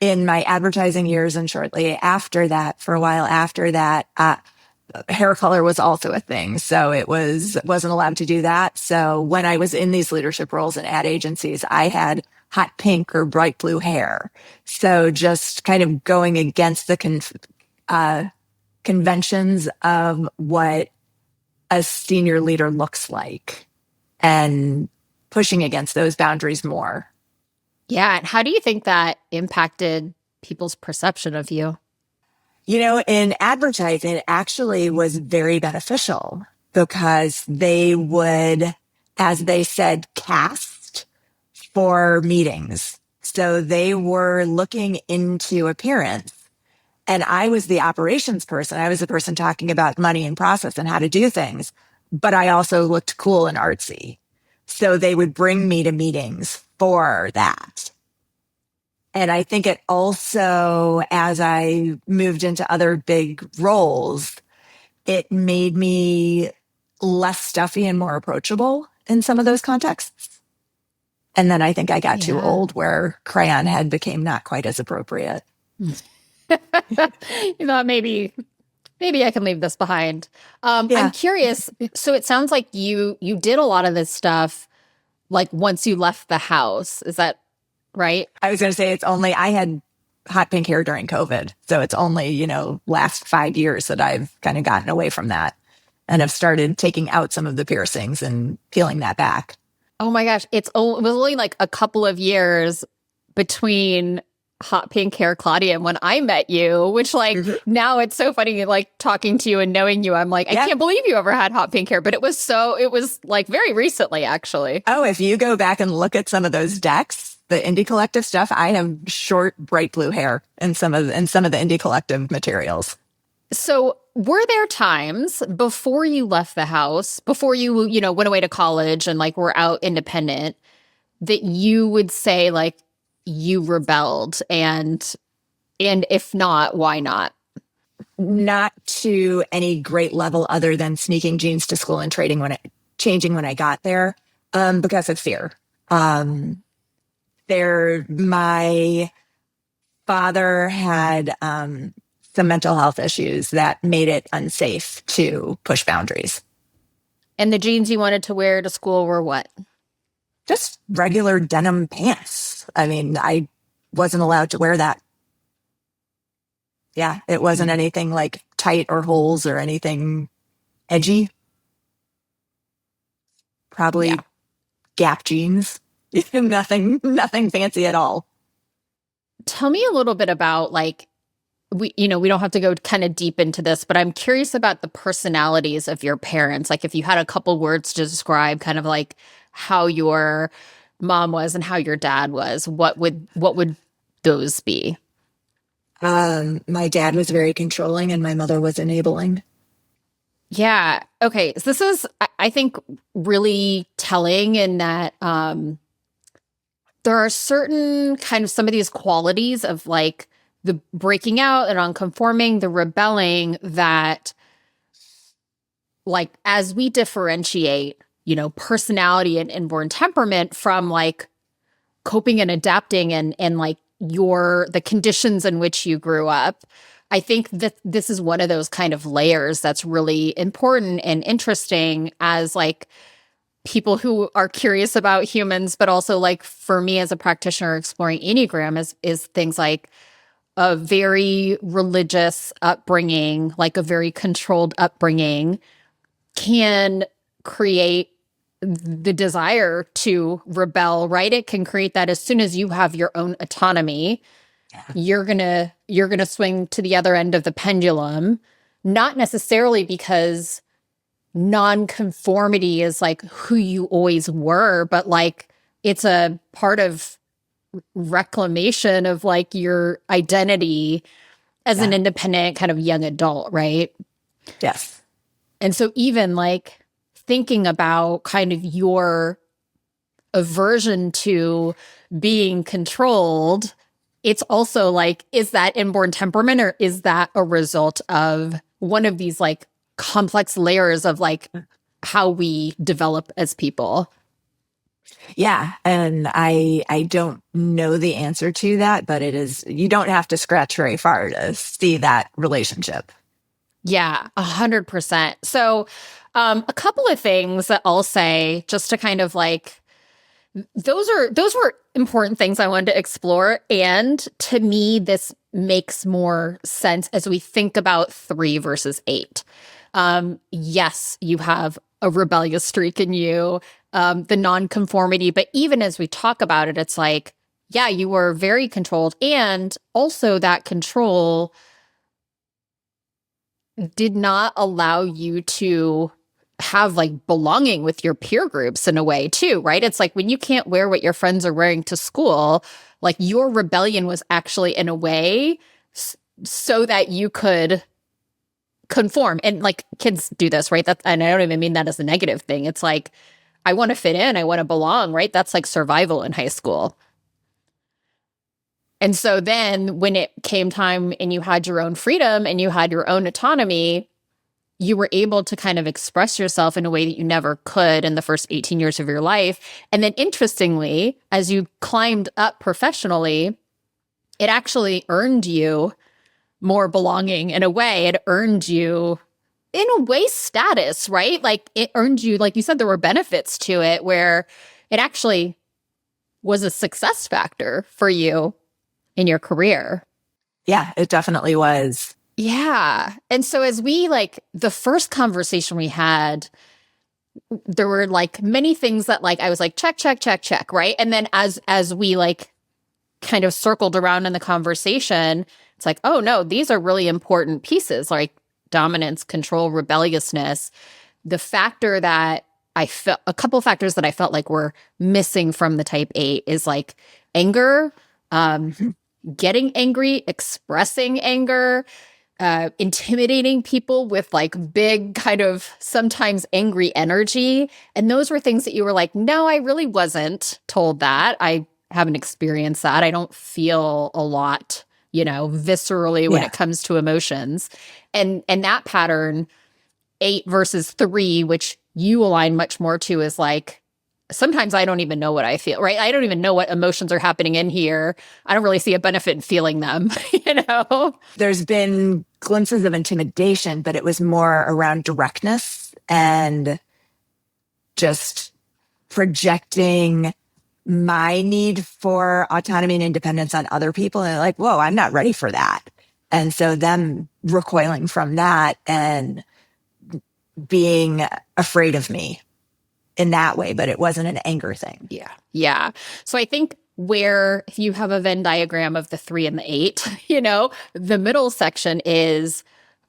in my advertising years and shortly after that, for a while after that, hair color was also a thing. So wasn't allowed to do that. So when I was in these leadership roles in ad agencies, I had hot pink or bright blue hair. So just kind of going against the conventions of what a senior leader looks like and pushing against those boundaries more. Yeah. And how do you think that impacted people's perception of you? In advertising, it actually was very beneficial because they would, as they said, cast for meetings. So they were looking into appearance. And I was the operations person. I was the person talking about money and process and how to do things. But I also looked cool and artsy. So they would bring me to meetings for that. And I think it also, as I moved into other big roles, it made me less stuffy and more approachable in some of those contexts. And then I think I got too old where crayon head became not quite as appropriate. You thought maybe I can leave this behind. I'm curious. So it sounds like you did a lot of this stuff like once you left the house. Is that right? I was going to say I had hot pink hair during COVID. So it's only, last 5 years that I've kind of gotten away from that and have started taking out some of the piercings and peeling that back. Oh my gosh. It was only like a couple of years between hot pink hair Claudia and when I met you, which now it's so funny, like talking to you and knowing you, I'm like, I can't believe you ever had hot pink hair, but it was like very recently actually. Oh, if you go back and look at some of those decks, the Indie Collective stuff, I have short, bright blue hair in some of the Indie Collective materials. So were there times before you left the house, before you, went away to college and like were out independent, that you would say like you rebelled, and if not, why not? Not to any great level other than sneaking jeans to school and changing when I got there, because of fear. My father had some mental health issues that made it unsafe to push boundaries. And the jeans you wanted to wear to school were what? Just regular denim pants. I mean, I wasn't allowed to wear that. Yeah, it wasn't anything like tight or holes or anything edgy. Probably Gap jeans. Nothing fancy at all. Tell me a little bit about like, we don't have to go kind of deep into this, but I'm curious about the personalities of your parents. Like if you had a couple words to describe kind of like how your mom was and how your dad was, what would those be? My dad was very controlling and my mother was enabling. Yeah. Okay. So this is, I think, really telling in that there are certain kind of some of these qualities of like the breaking out and unconforming, the rebelling that like as we differentiate, personality and inborn temperament from like coping and adapting and like the conditions in which you grew up, I think that this is one of those kind of layers that's really important and interesting as like people who are curious about humans, but also like for me as a practitioner exploring Enneagram is things like a very religious upbringing, like a very controlled upbringing can create the desire to rebel, right? It can create that as soon as you have your own autonomy, you're gonna swing to the other end of the pendulum, not necessarily because nonconformity is like who you always were, but like it's a part of reclamation of like your identity as an independent kind of young adult, right? Yes. And so even like thinking about kind of your aversion to being controlled, it's also like, is that inborn temperament or is that a result of one of these like complex layers of like how we develop as people? Yeah. And I don't know the answer to that, but you don't have to scratch very far to see that relationship. Yeah, 100%. So a couple of things that I'll say just to kind of like, those were important things I wanted to explore. And to me, this makes more sense as we think about 3 versus 8. Yes, you have a rebellious streak in you, the nonconformity, but even as we talk about it, it's like, yeah, you were very controlled. And also that control did not allow you to have like belonging with your peer groups in a way too, right? It's like when you can't wear what your friends are wearing to school, like your rebellion was actually in a way so that you could conform. And like kids do this, right? And I don't even mean that as a negative thing. It's like, I want to fit in, I want to belong, right? That's like survival in high school. And so then when it came time and you had your own freedom and you had your own autonomy, you were able to kind of express yourself in a way that you never could in the first 18 years of your life. And then interestingly, as you climbed up professionally, it actually earned you more belonging in a way. It earned you, in a way, status, right? Like it earned you, like you said, there were benefits to it where it actually was a success factor for you in your career. Yeah, it definitely was. Yeah. And so as we the first conversation we had, there were many things that I was like, check, check, check, check. Right. And then as we kind of circled around in the conversation, it's like, oh no, these are really important pieces like dominance, control, rebelliousness. The factor that I felt, a couple factors that I felt like were missing from the type 8 is anger, getting angry, expressing anger, intimidating people with big kind of sometimes angry energy. And those were things that you were like, no, I really wasn't told that. I haven't experienced that. I don't feel a lot, viscerally when it comes to emotions. And that pattern, 8 versus 3, which you align much more to, is sometimes I don't even know what I feel, right? I don't even know what emotions are happening in here. I don't really see a benefit in feeling them, There's been glimpses of intimidation, but it was more around directness and just projecting my need for autonomy and independence on other people. And whoa, I'm not ready for that. And so them recoiling from that and being afraid of me in that way, but it wasn't an anger thing. Yeah. Yeah. So I think if you have a Venn diagram of the 3 and the 8, the middle section is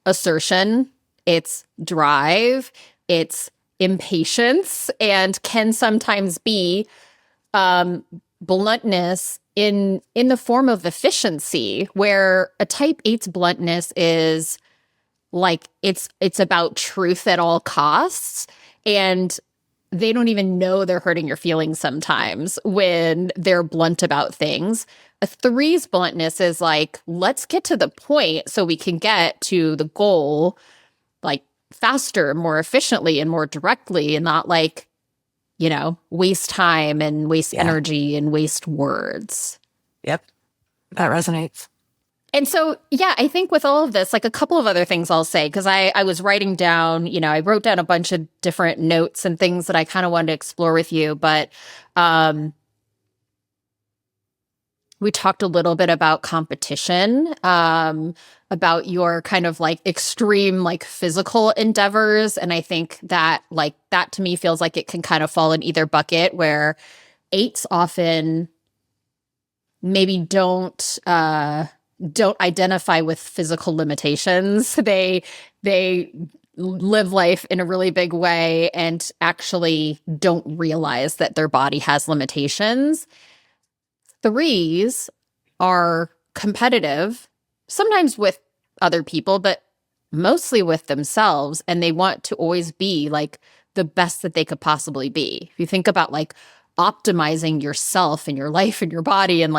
assertion, it's drive, it's impatience, and can sometimes be bluntness in the form of efficiency, where a type 8's bluntness is it's about truth at all costs, and they don't even know they're hurting your feelings sometimes when they're blunt about things. A 3's bluntness is let's get to the point so we can get to the goal faster, more efficiently, and more directly, and not waste time and waste energy and waste words. Yep. That resonates. And so, I think with all of this, a couple of other things I'll say, because I was writing down, I wrote down a bunch of different notes and things that I kind of wanted to explore with you. But we talked a little bit about competition, about your kind of extreme physical endeavors. And I think that that to me feels like it can kind of fall in either bucket, where 8s often maybe don't identify with physical limitations. They live life in a really big way and actually don't realize that their body has limitations. 3s are competitive, sometimes with other people, but mostly with themselves. And they want to always be the best that they could possibly be. If you think about optimizing yourself and your life and your body and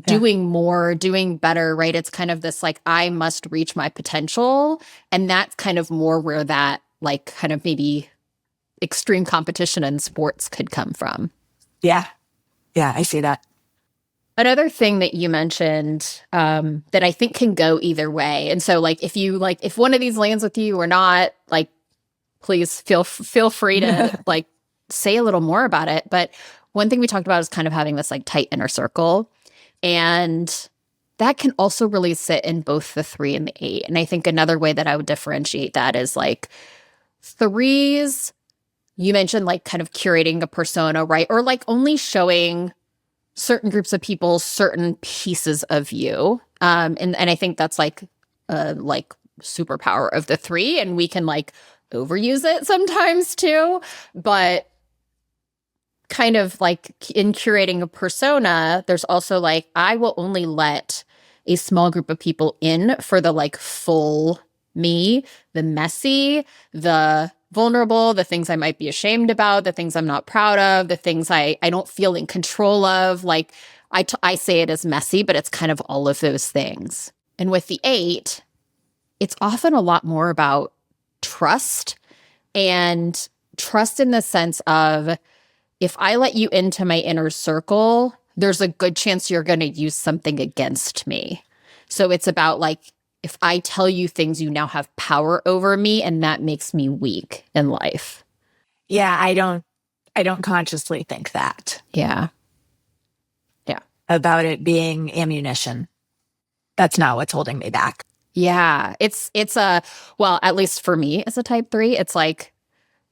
doing more, doing better, right? It's kind of this I must reach my potential. And that's kind of more where that kind of maybe extreme competition in sports could come from. Yeah. Yeah, I see that. Another thing that you mentioned that I think can go either way. And so if one of these lands with you or not, please feel free to say a little more about it. But one thing we talked about is kind of having this tight inner circle. And that can also really sit in both the 3 and the 8. And I think another way that I would differentiate that is 3s, you mentioned kind of curating a persona, right? Or only showing certain groups of people certain pieces of you. And I think that's superpower of the 3, and we can overuse it sometimes too. But kind of in curating a persona, there's also I will only let a small group of people in for the full me, the messy, the vulnerable, the things I might be ashamed about, the things I'm not proud of, the things I don't feel in control of. I say it as messy, but it's kind of all of those things. And with the 8, it's often a lot more about trust, and trust in the sense of, if I let you into my inner circle, there's a good chance you're going to use something against me. So it's about like, if I tell you things, you now have power over me, and that makes me weak in life. Yeah, I don't consciously think that. Yeah. Yeah. About it being ammunition. That's not what's holding me back. Yeah. It's well, at least for me as a type 3, it's like,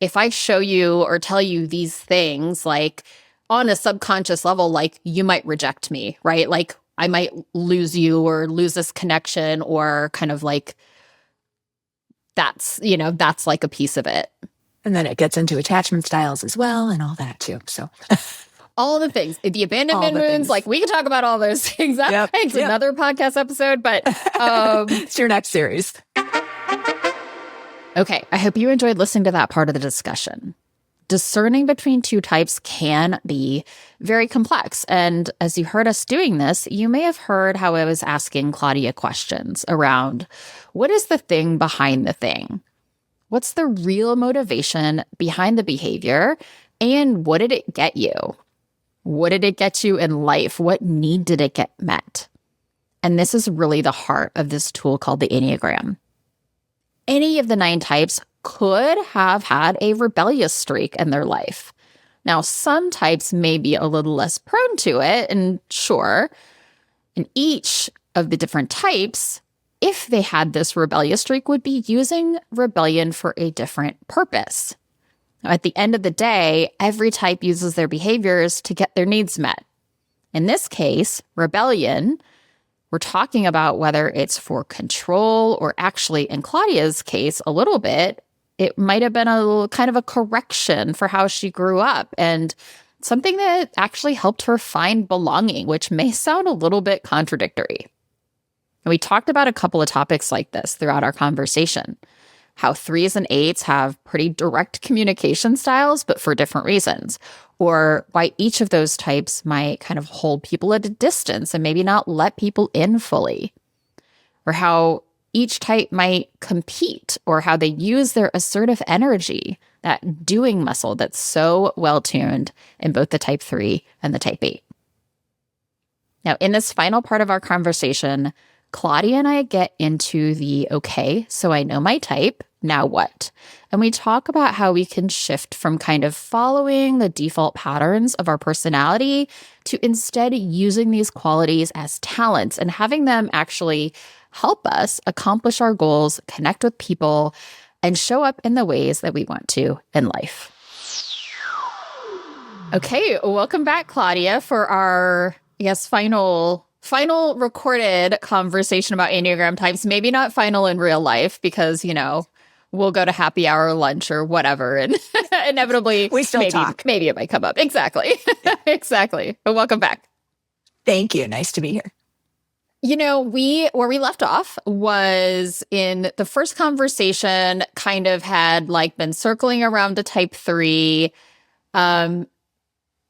if I show you or tell you these things, like on a subconscious level, like you might reject me, right? Like I might lose you or lose this connection, or kind of like that's like a piece of it. And then it gets into attachment styles as well and all that too. So all the things, the abandonment wounds, like we can talk about all those things. It's another podcast episode, but it's your next series. Okay, I hope you enjoyed listening to that part of the discussion. Discerning between two types can be very complex. And as you heard us doing this, you may have heard how I was asking Claudia questions around, what is the thing behind the thing? What's the real motivation behind the behavior? And what did it get you? What did it get you in life? What need did it get met? And this is really the heart of this tool called the Enneagram. Any of the 9 types could have had a rebellious streak in their life. Now, some types may be a little less prone to it, and sure, and each of the different types, if they had this rebellious streak, would be using rebellion for a different purpose. Now, at the end of the day, every type uses their behaviors to get their needs met. In this case, rebellion, we're talking about whether it's for control, or actually, in Claudia's case, a little bit, it might have been a kind of a correction for how she grew up, and something that actually helped her find belonging, which may sound a little bit contradictory. And we talked about a couple of topics like this throughout our conversation. How 3s and 8s have pretty direct communication styles, but for different reasons. Or why each of those types might kind of hold people at a distance and maybe not let people in fully. Or how each type might compete, or how they use their assertive energy, that doing muscle that's so well-tuned in both the type 3 and the type 8. Now, in this final part of our conversation, Claudia and I get into the, okay, so I know my type, now what? And we talk about how we can shift from kind of following the default patterns of our personality to instead using these qualities as talents and having them actually help us accomplish our goals, connect with people, and show up in the ways that we want to in life. Okay, welcome back, Claudia, for our, final recorded conversation about Enneagram types. Maybe not final in real life, because, we'll go to happy hour, lunch, or whatever, and inevitably we still talk. Maybe it might come up. Exactly. Exactly. But welcome back. Thank you. Nice to be here. Where we left off was in the first conversation, kind of had like been circling around to type 3.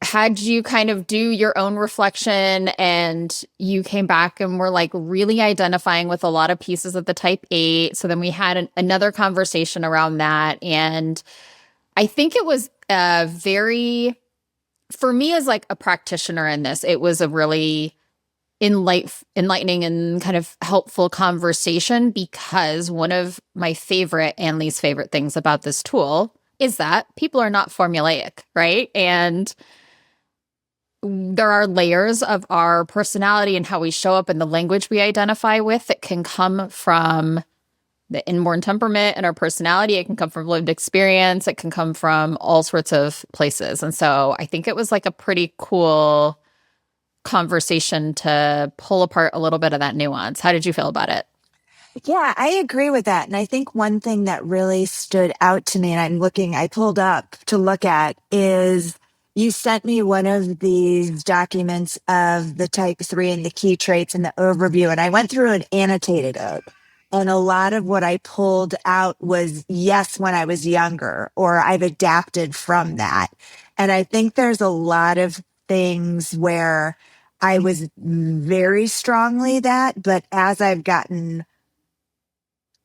Had you kind of do your own reflection, and you came back and were like really identifying with a lot of pieces of the type 8. So then we had another conversation around that. And I think it was for me as like a practitioner in this, it was a really enlightening and kind of helpful conversation, because one of my favorite and least favorite things about this tool is that people are not formulaic, right? And there are layers of our personality and how we show up and the language we identify with that can come from the inborn temperament and our personality. It can come from lived experience. It can come from all sorts of places. And so I think it was like a pretty cool conversation to pull apart a little bit of that nuance. How did you feel about it? Yeah, I agree with that. And I think one thing that really stood out to me, and I pulled up to look at, is you sent me one of these documents of the type 3 and the key traits and the overview, and I went through and annotated it. And a lot of what I pulled out was, yes, when I was younger, or I've adapted from that. And I think there's a lot of things where I was very strongly that, but as I've gotten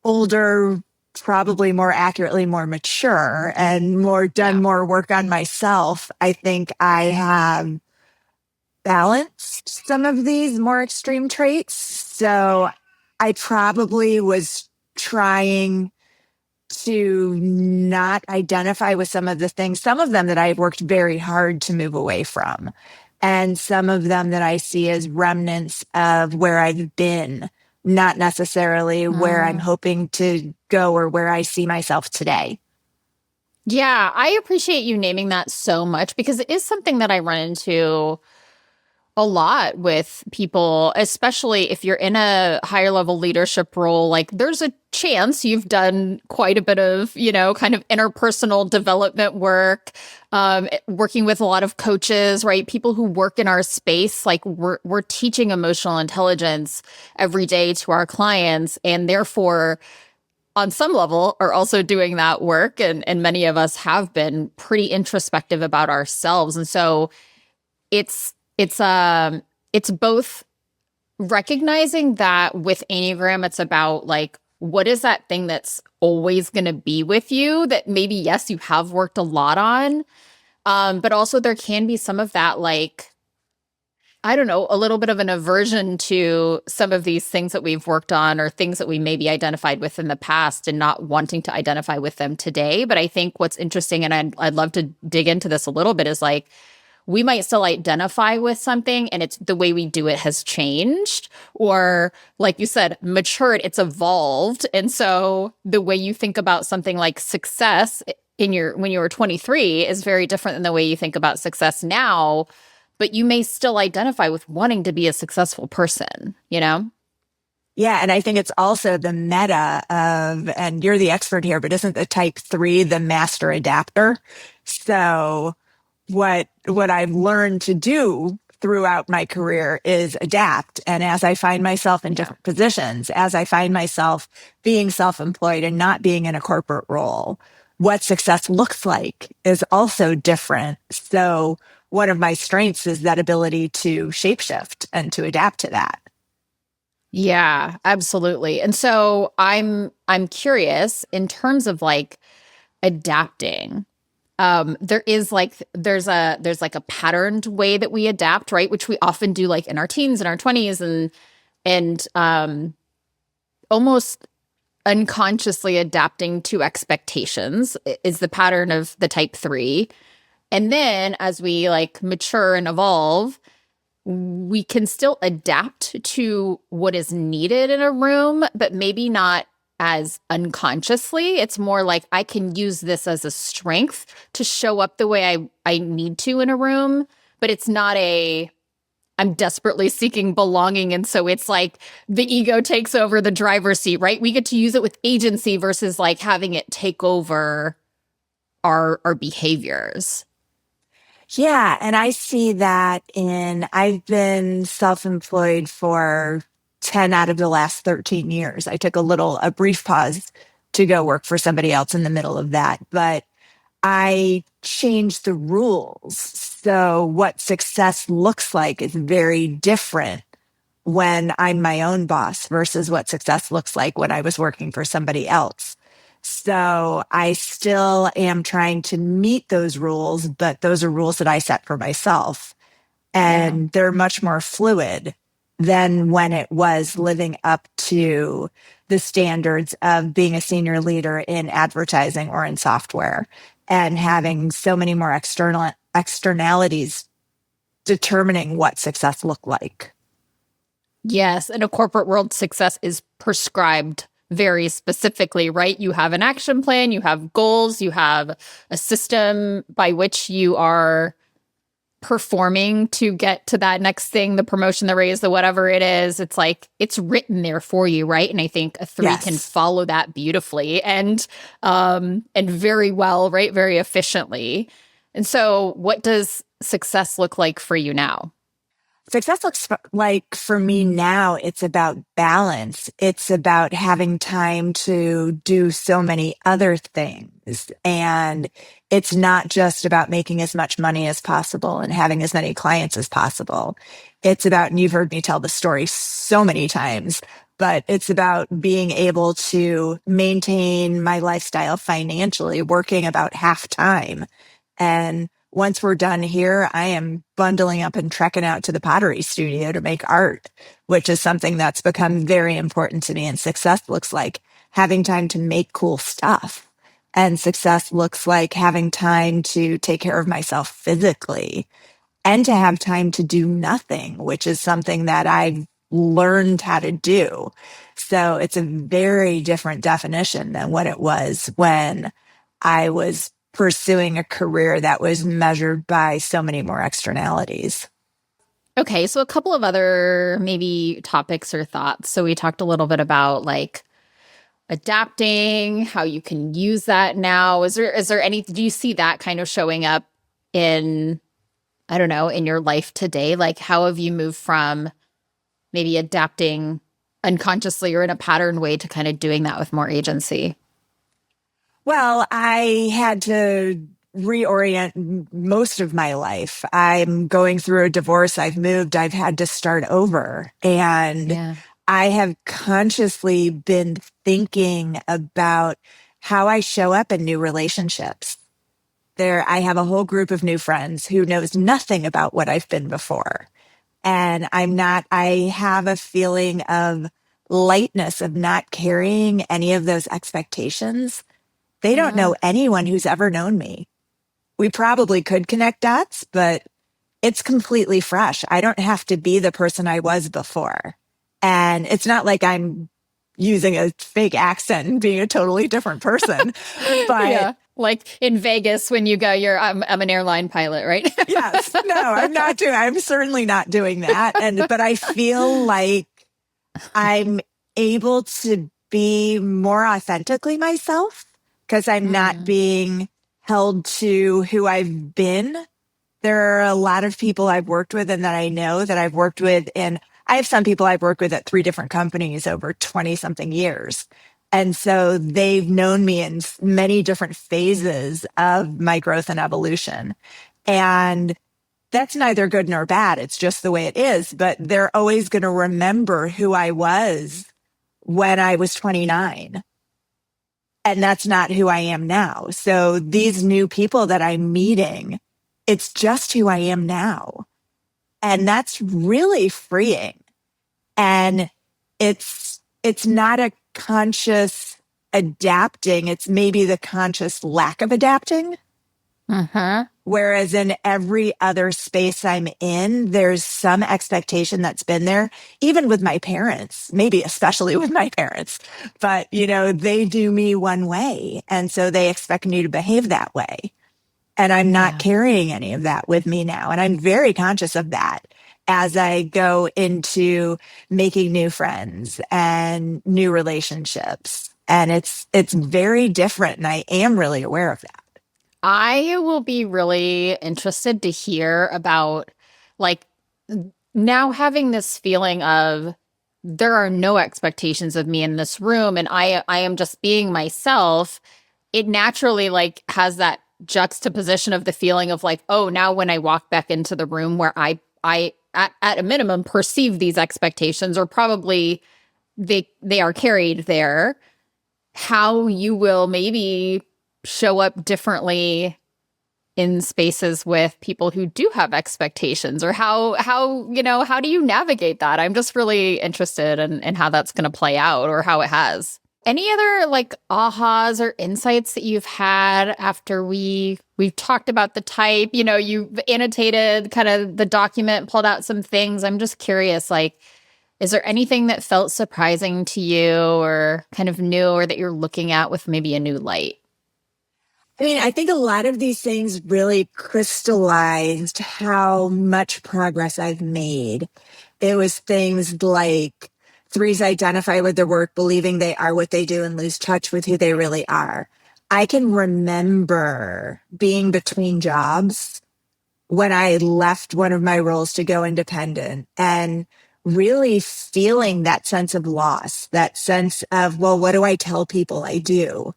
older, probably more accurately more mature and more done more work on myself, I think I have balanced some of these more extreme traits. So I probably was trying to not identify with some of the things, some of them that I've worked very hard to move away from, and some of them that I see as remnants of where I've been, not necessarily where I'm hoping to go or where I see myself today. Yeah, I appreciate you naming that so much because it is something that I run into a lot with people, especially if you're in a higher level leadership role. Like there's a chance you've done quite a bit of, kind of interpersonal development work, working with a lot of coaches, right? People who work in our space, like we're teaching emotional intelligence every day to our clients, and therefore on some level are also doing that work. And many of us have been pretty introspective about ourselves. And so it's both recognizing that with Enneagram, it's about like, what is that thing that's always going to be with you that maybe, yes, you have worked a lot on. But also there can be some of that, like, I don't know, a little bit of an aversion to some of these things that we've worked on or things that we maybe identified with in the past and not wanting to identify with them today. But I think what's interesting, and I'd love to dig into this a little bit, is like, we might still identify with something and it's the way we do it has changed, or like you said, matured, it's evolved. And so the way you think about something like success when you were 23 is very different than the way you think about success now, but you may still identify with wanting to be a successful person, Yeah. And I think it's also the meta of, and you're the expert here, but isn't the type 3 the master adapter? So what I've learned to do throughout my career is adapt. And as I find myself in different positions, as I find myself being self-employed and not being in a corporate role, what success looks like is also different. So one of my strengths is that ability to shapeshift and to adapt to that. Yeah, absolutely. And so I'm curious in terms of like adapting. There's like a patterned way that we adapt, right? Which we often do like in our teens and our 20s and almost unconsciously adapting to expectations is the pattern of the type 3. And then as we like mature and evolve, we can still adapt to what is needed in a room, but maybe not as unconsciously. It's more like I can use this as a strength to show up the way I need to in a room, but it's not I'm desperately seeking belonging. And so it's like the ego takes over the driver's seat, right? We get to use it with agency versus like having it take over our behaviors. Yeah. And I see that I've been self-employed for 10 out of the last 13 years. I took a brief pause to go work for somebody else in the middle of that, but I changed the rules. So what success looks like is very different when I'm my own boss versus what success looks like when I was working for somebody else. So I still am trying to meet those rules, but those are rules that I set for myself. And they're much more fluid than when it was living up to the standards of being a senior leader in advertising or in software and having so many more externalities determining what success looked like. Yes. In a corporate world, success is prescribed very specifically, right? You have an action plan, you have goals, you have a system by which you are performing to get to that next thing, the promotion, the raise, the whatever it is. It's like it's written there for you, right? And I think a 3 can follow that beautifully and very well, right? Very efficiently. And so what does success look like for you now? Success looks like for me now, it's about balance. It's about having time to do so many other things. And it's not just about making as much money as possible and having as many clients as possible. It's about, and you've heard me tell the story so many times, but it's about being able to maintain my lifestyle financially, working about half time. And once we're done here, I am bundling up and trekking out to the pottery studio to make art, which is something that's become very important to me. And success looks like having time to make cool stuff. And success looks like having time to take care of myself physically and to have time to do nothing, which is something that I've learned how to do. So it's a very different definition than what it was when I was pursuing a career that was measured by so many more externalities. Okay, so a couple of other maybe topics or thoughts. So we talked a little bit about like adapting, how you can use that now. Is there any, do you see that kind of showing up in, I don't know, in your life today? Like how have you moved from maybe adapting unconsciously or in a pattern way to kind of doing that with more agency? Well, I had to reorient most of my life. I'm going through a divorce. I've moved. I've had to start over. And I have consciously been thinking about how I show up in new relationships. I have a whole group of new friends who knows nothing about what I've been before. And I have a feeling of lightness of not carrying any of those expectations. They don't know anyone who's ever known me. We probably could connect dots, but it's completely fresh. I don't have to be the person I was before. And it's not like I'm using a fake accent and being a totally different person. But like in Vegas when you go, I'm an airline pilot, right? Yes. No, I'm certainly not doing that. But I feel like I'm able to be more authentically myself because I'm not being held to who I've been. There are a lot of people I've worked with and that I know that I've worked with. And I have some people I've worked with at 3 different companies over 20 something years. And so they've known me in many different phases of my growth and evolution. And that's neither good nor bad. It's just the way it is. But they're always going to remember who I was when I was 29. And that's not who I am now. So these new people that I'm meeting, it's just who I am now. And that's really freeing. And it's not a conscious adapting. It's maybe the conscious lack of adapting. Whereas in every other space I'm in, there's some expectation that's been there, even with my parents, maybe especially with my parents. But, they do me one way. And so they expect me to behave that way. And I'm not carrying any of that with me now. And I'm very conscious of that as I go into making new friends and new relationships. And it's very different. And I am really aware of that. I will be really interested to hear about like now having this feeling of there are no expectations of me in this room and I am just being myself. It naturally like has that juxtaposition of the feeling of like, oh, now when I walk back into the room where I at a minimum perceive these expectations or probably they are carried there, how you will maybe show up differently in spaces with people who do have expectations or how do you navigate that? I'm just really interested in how that's going to play out or how it has. Any other like ahas or insights that you've had after we've talked about the type, you've annotated kind of the document, pulled out some things. I'm just curious, like, is there anything that felt surprising to you or kind of new or that you're looking at with maybe a new light? I mean, I think a lot of these things really crystallized how much progress I've made. It was things like 3s identify with their work, believing they are what they do and lose touch with who they really are. I can remember being between jobs when I left one of my roles to go independent and really feeling that sense of loss, that sense of, well, what do I tell people I do?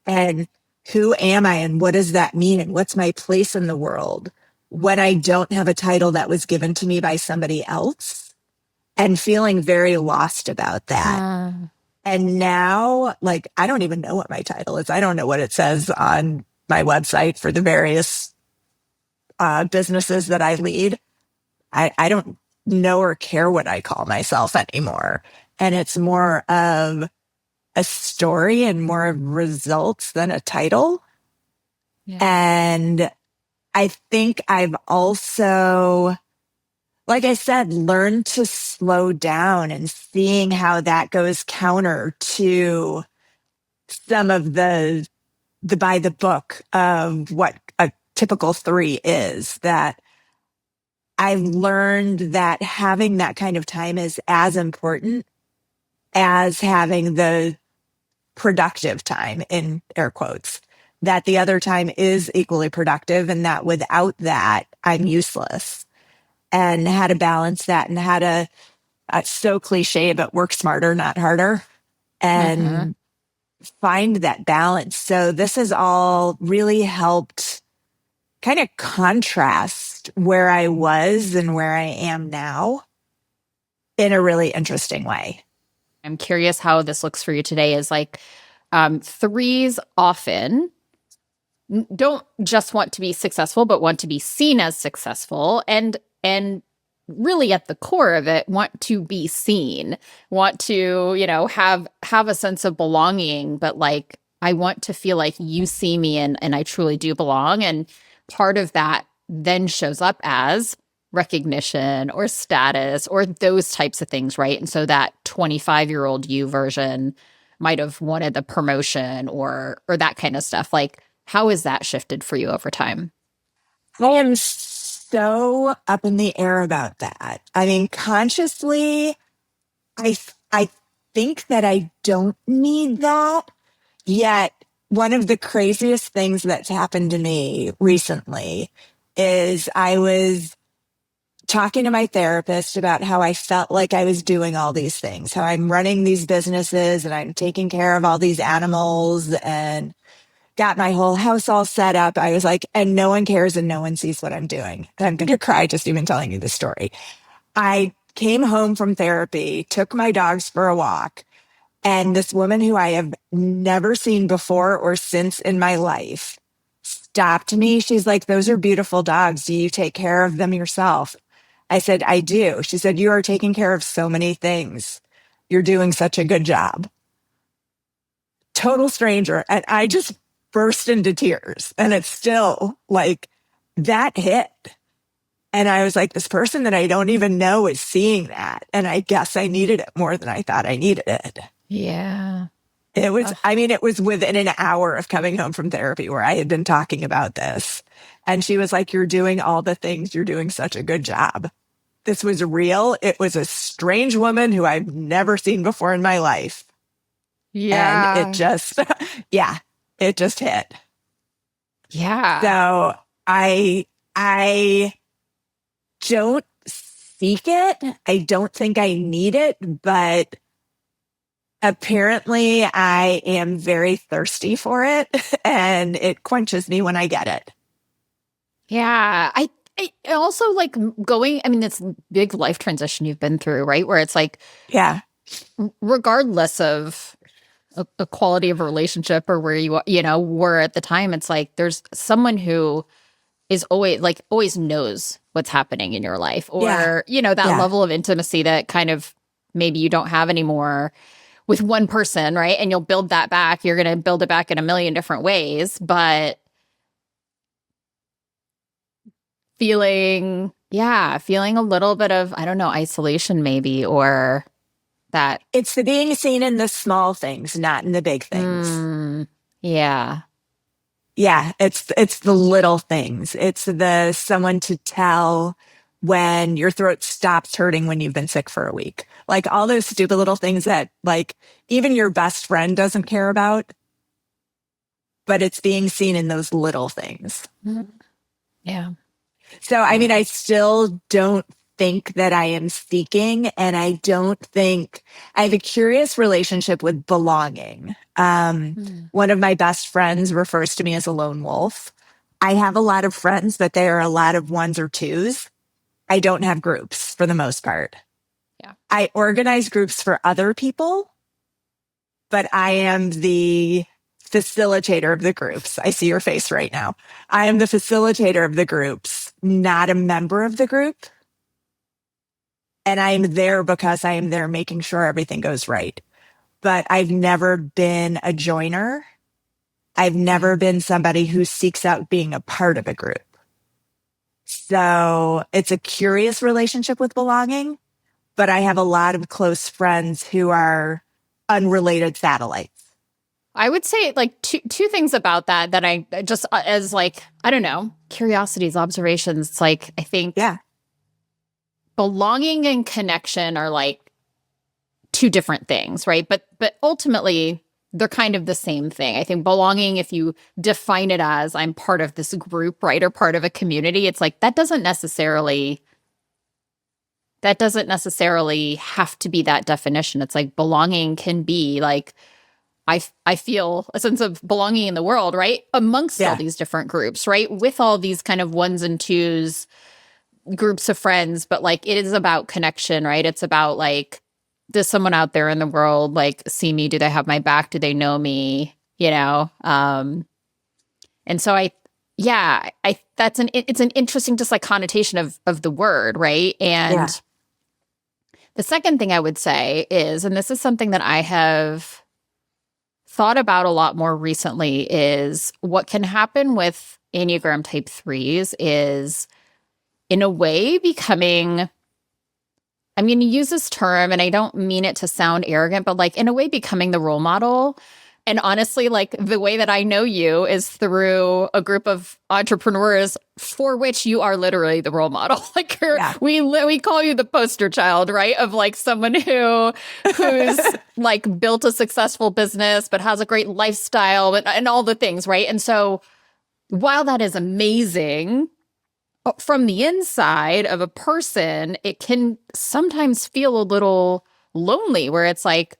And who am I and what does that mean? And what's my place in the world when I don't have a title that was given to me by somebody else? and feeling very lost about that. And now, like, I don't even know what my title is. I don't know what it says on my website for the various businesses that I lead. I don't know or care what I call myself anymore. And it's more of a story and more of results than a title. Yeah. And I think I've also, like I said, learned to slow down and seeing how that goes counter to some of the by the book of what a typical 3 is. That I've learned that having that kind of time is as important as having the productive time, in air quotes, that the other time is equally productive and that without that, I'm useless. And how to balance that and how to, so cliche, but work smarter, not harder, and find that balance. So this has all really helped kind of contrast where I was and where I am now in a really interesting way. I'm curious how this looks for you today. Is like threes often don't just want to be successful, but want to be seen as successful, and really at the core of it, want to be seen, want to, have a sense of belonging, but like, I want to feel like you see me and I truly do belong. And part of that then shows up as recognition or status or those types of things, right? And so that 25-year-old you version might have wanted the promotion or that kind of stuff. Like, how has that shifted for you over time? I am so up in the air about that. I mean, consciously, I think that I don't need that. Yet, one of the craziest things that's happened to me recently is I was talking to my therapist about how I felt like I was doing all these things, how I'm running these businesses and I'm taking care of all these animals and got my whole house all set up. I was like, and no one cares and no one sees what I'm doing. And I'm going to cry just even telling you the story. I came home from therapy, took my dogs for a walk, and this woman who I have never seen before or since in my life stopped me. She's like, those are beautiful dogs. Do you take care of them yourself? I said, I do. She said, you are taking care of so many things. You're doing such a good job. Total stranger. And I just burst into tears. And it's still like that hit. And I was like, this person that I don't even know is seeing that. And I guess I needed it more than I thought I needed it. Yeah. It was, I mean, it was within an hour of coming home from therapy where I had been talking about this. And she was like, you're doing all the things. You're doing such a good job. This was real. It was a strange woman who I've never seen before in my life. Yeah. And it just, yeah, it just hit. Yeah. So I don't seek it. I don't think I need it, but apparently I am very thirsty for it and it quenches me when I get it. Yeah. I also like going, I mean, it's big life transition you've been through, right? Where it's like, yeah, regardless of a quality of a relationship or where you were at the time, it's like there's someone who is always knows what's happening in your life, or that level of intimacy that kind of maybe you don't have anymore with one person, right? And you'll build that back. You're going to build it back in a million different ways, but feeling a little bit of, I don't know, isolation maybe, or that. It's the being seen in the small things, not in the big things. Yeah. Yeah, it's the little things. It's the someone to tell when your throat stops hurting when you've been sick for a week. Like all those stupid little things that like even your best friend doesn't care about, but it's being seen in those little things. Yeah. So, I mean, I still don't think that I am seeking, and I don't think I have a curious relationship with belonging. One of my best friends refers to me as a lone wolf. I have a lot of friends, but they are a lot of ones or twos. I don't have groups for the most part. Yeah. I organize groups for other people, but I am the facilitator of the groups. I see your face right now. I am the facilitator of the groups, not a member of the group. And I am there because I am there making sure everything goes right. But I've never been a joiner. I've never been somebody who seeks out being a part of a group. So it's a curious relationship with belonging, but I have a lot of close friends who are unrelated satellites. I would say like two things about that I just as like, I don't know, curiosities, observations. It's like, I think belonging and connection are like two different things, right? But ultimately they're kind of the same thing. I think belonging, if you define it as I'm part of this group, right, or part of a community, it's like that doesn't necessarily have to be that definition. It's like belonging can be like I feel a sense of belonging in the world, right? Amongst all these different groups, right? With all these kind of ones and twos, groups of friends, but like it is about connection, right? It's about like, does someone out there in the world like see me? Do they have my back? Do they know me? You know? And so it's an interesting just like connotation of the word, right? And the second thing I would say is, and this is something that I have thought about a lot more recently, is what can happen with Enneagram Type 3s is in a way becoming, I'm going to use this term and I don't mean it to sound arrogant, but like in a way becoming the role model. And honestly, like the way that I know you is through a group of entrepreneurs for which you are literally the role model. Like we call you the poster child, right? Of like someone who's like built a successful business, but has a great lifestyle and all the things, right? And so while that is amazing, from the inside of a person, it can sometimes feel a little lonely where it's like,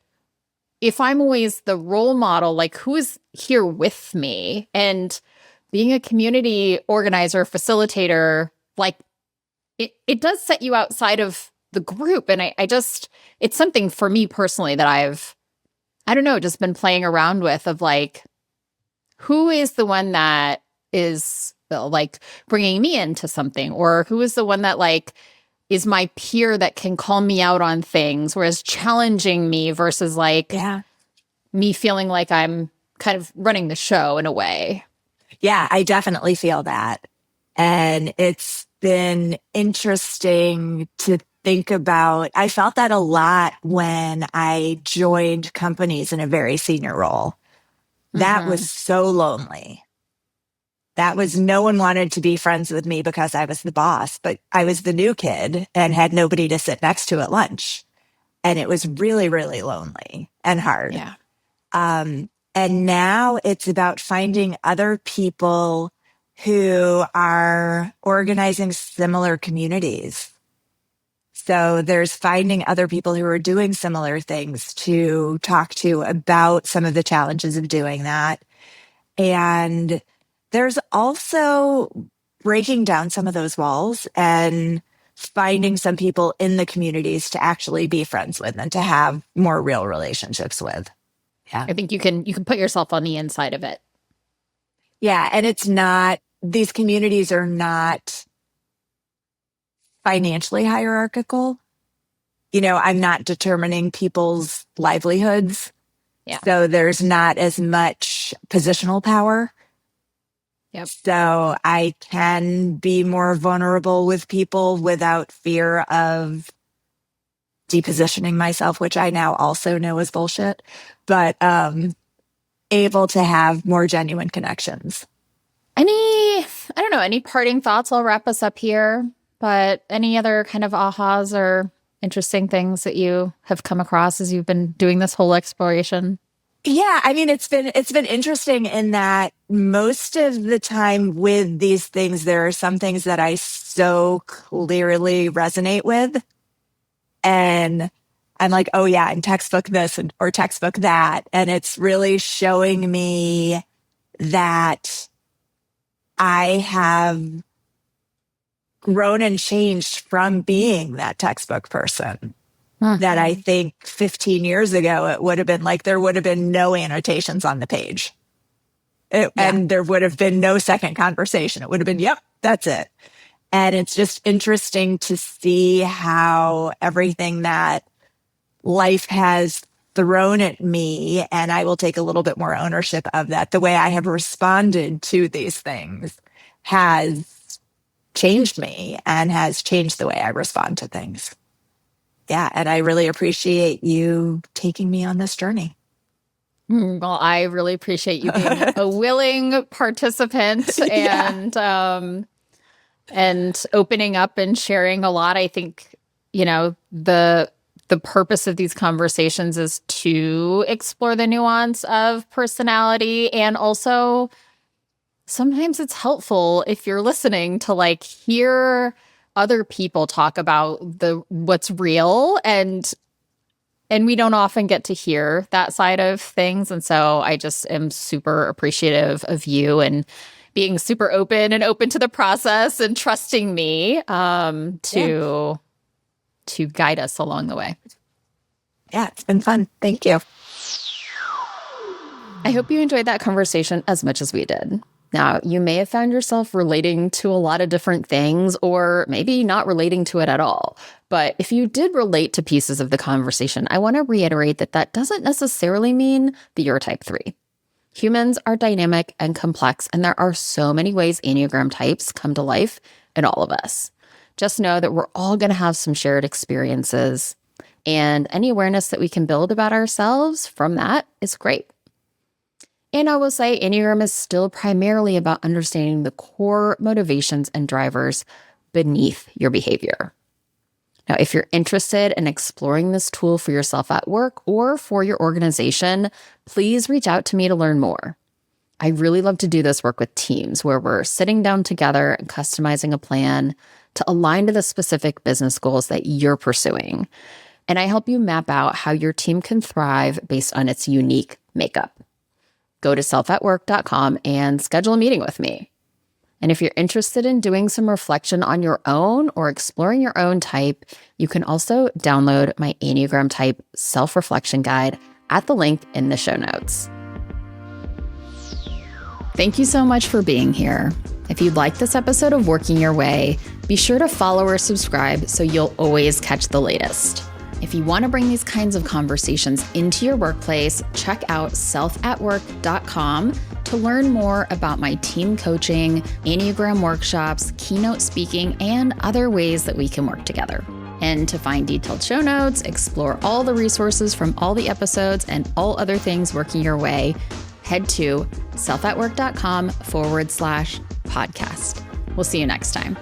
if I'm always the role model, like who is here with me? And being a community organizer, facilitator, like it does set you outside of the group. And I just, it's something for me personally that I don't know, just been playing around with of like, who is the one that is like bringing me into something, or who is the one that like is my peer that can call me out on things, whereas challenging me versus like me feeling like I'm kind of running the show in a way. Yeah, I definitely feel that. And it's been interesting to think about. I felt that a lot when I joined companies in a very senior role. That was so lonely. That was, no one wanted to be friends with me because I was the boss, but I was the new kid and had nobody to sit next to at lunch. And it was really, really lonely and hard. Yeah. And now it's about finding other people who are organizing similar communities. So there's finding other people who are doing similar things to talk to about some of the challenges of doing that. And there's also breaking down some of those walls and finding some people in the communities to actually be friends with and to have more real relationships with. Yeah. I think you can put yourself on the inside of it. Yeah. And it's not, these communities are not financially hierarchical. You know, I'm not determining people's livelihoods. Yeah. So there's not as much positional power. Yep. So I can be more vulnerable with people without fear of depositioning myself, which I now also know is bullshit, but able to have more genuine connections. I don't know, any parting thoughts? I'll wrap us up here, but any other kind of ahas or interesting things that you have come across as you've been doing this whole exploration? Yeah, I mean, it's been interesting in that most of the time with these things, there are some things that I so clearly resonate with. And I'm like, oh yeah, and textbook this or textbook that. And it's really showing me that I have grown and changed from being that textbook person. that I think 15 years ago, it would have been like, there would have been no annotations on the page. And there would have been no second conversation. It would have been, yep, that's it. And it's just interesting to see how everything that life has thrown at me, and I will take a little bit more ownership of that, the way I have responded to these things has changed me and has changed the way I respond to things. Yeah. And I really appreciate you taking me on this journey. Well, I really appreciate you being a willing participant and opening up and sharing a lot. I think, the purpose of these conversations is to explore the nuance of personality. And also sometimes it's helpful if you're listening to hear other people talk about what's real, and we don't often get to hear that side of things. And so I just am super appreciative of you and being super open to the process and trusting me to guide us along the way. Yeah, it's been fun. Thank you. I hope you enjoyed that conversation as much as we did. Now, you may have found yourself relating to a lot of different things, or maybe not relating to it at all. But if you did relate to pieces of the conversation, I want to reiterate that doesn't necessarily mean that you're type 3. Humans are dynamic and complex, and there are so many ways Enneagram types come to life in all of us. Just know that we're all going to have some shared experiences, and any awareness that we can build about ourselves from that is great. And I will say Enneagram is still primarily about understanding the core motivations and drivers beneath your behavior. Now, if you're interested in exploring this tool for yourself at work or for your organization, please reach out to me to learn more. I really love to do this work with teams where we're sitting down together and customizing a plan to align to the specific business goals that you're pursuing. And I help you map out how your team can thrive based on its unique makeup. Go to selfatwork.com and schedule a meeting with me. And if you're interested in doing some reflection on your own or exploring your own type, you can also download my Enneagram Type self-reflection guide at the link in the show notes. Thank you so much for being here. If you like this episode of Working Your Way, be sure to follow or subscribe so you'll always catch the latest. If you want to bring these kinds of conversations into your workplace, check out selfatwork.com to learn more about my team coaching, Enneagram workshops, keynote speaking, and other ways that we can work together. And to find detailed show notes, explore all the resources from all the episodes and all other things working your way, head to selfatwork.com/podcast. We'll see you next time.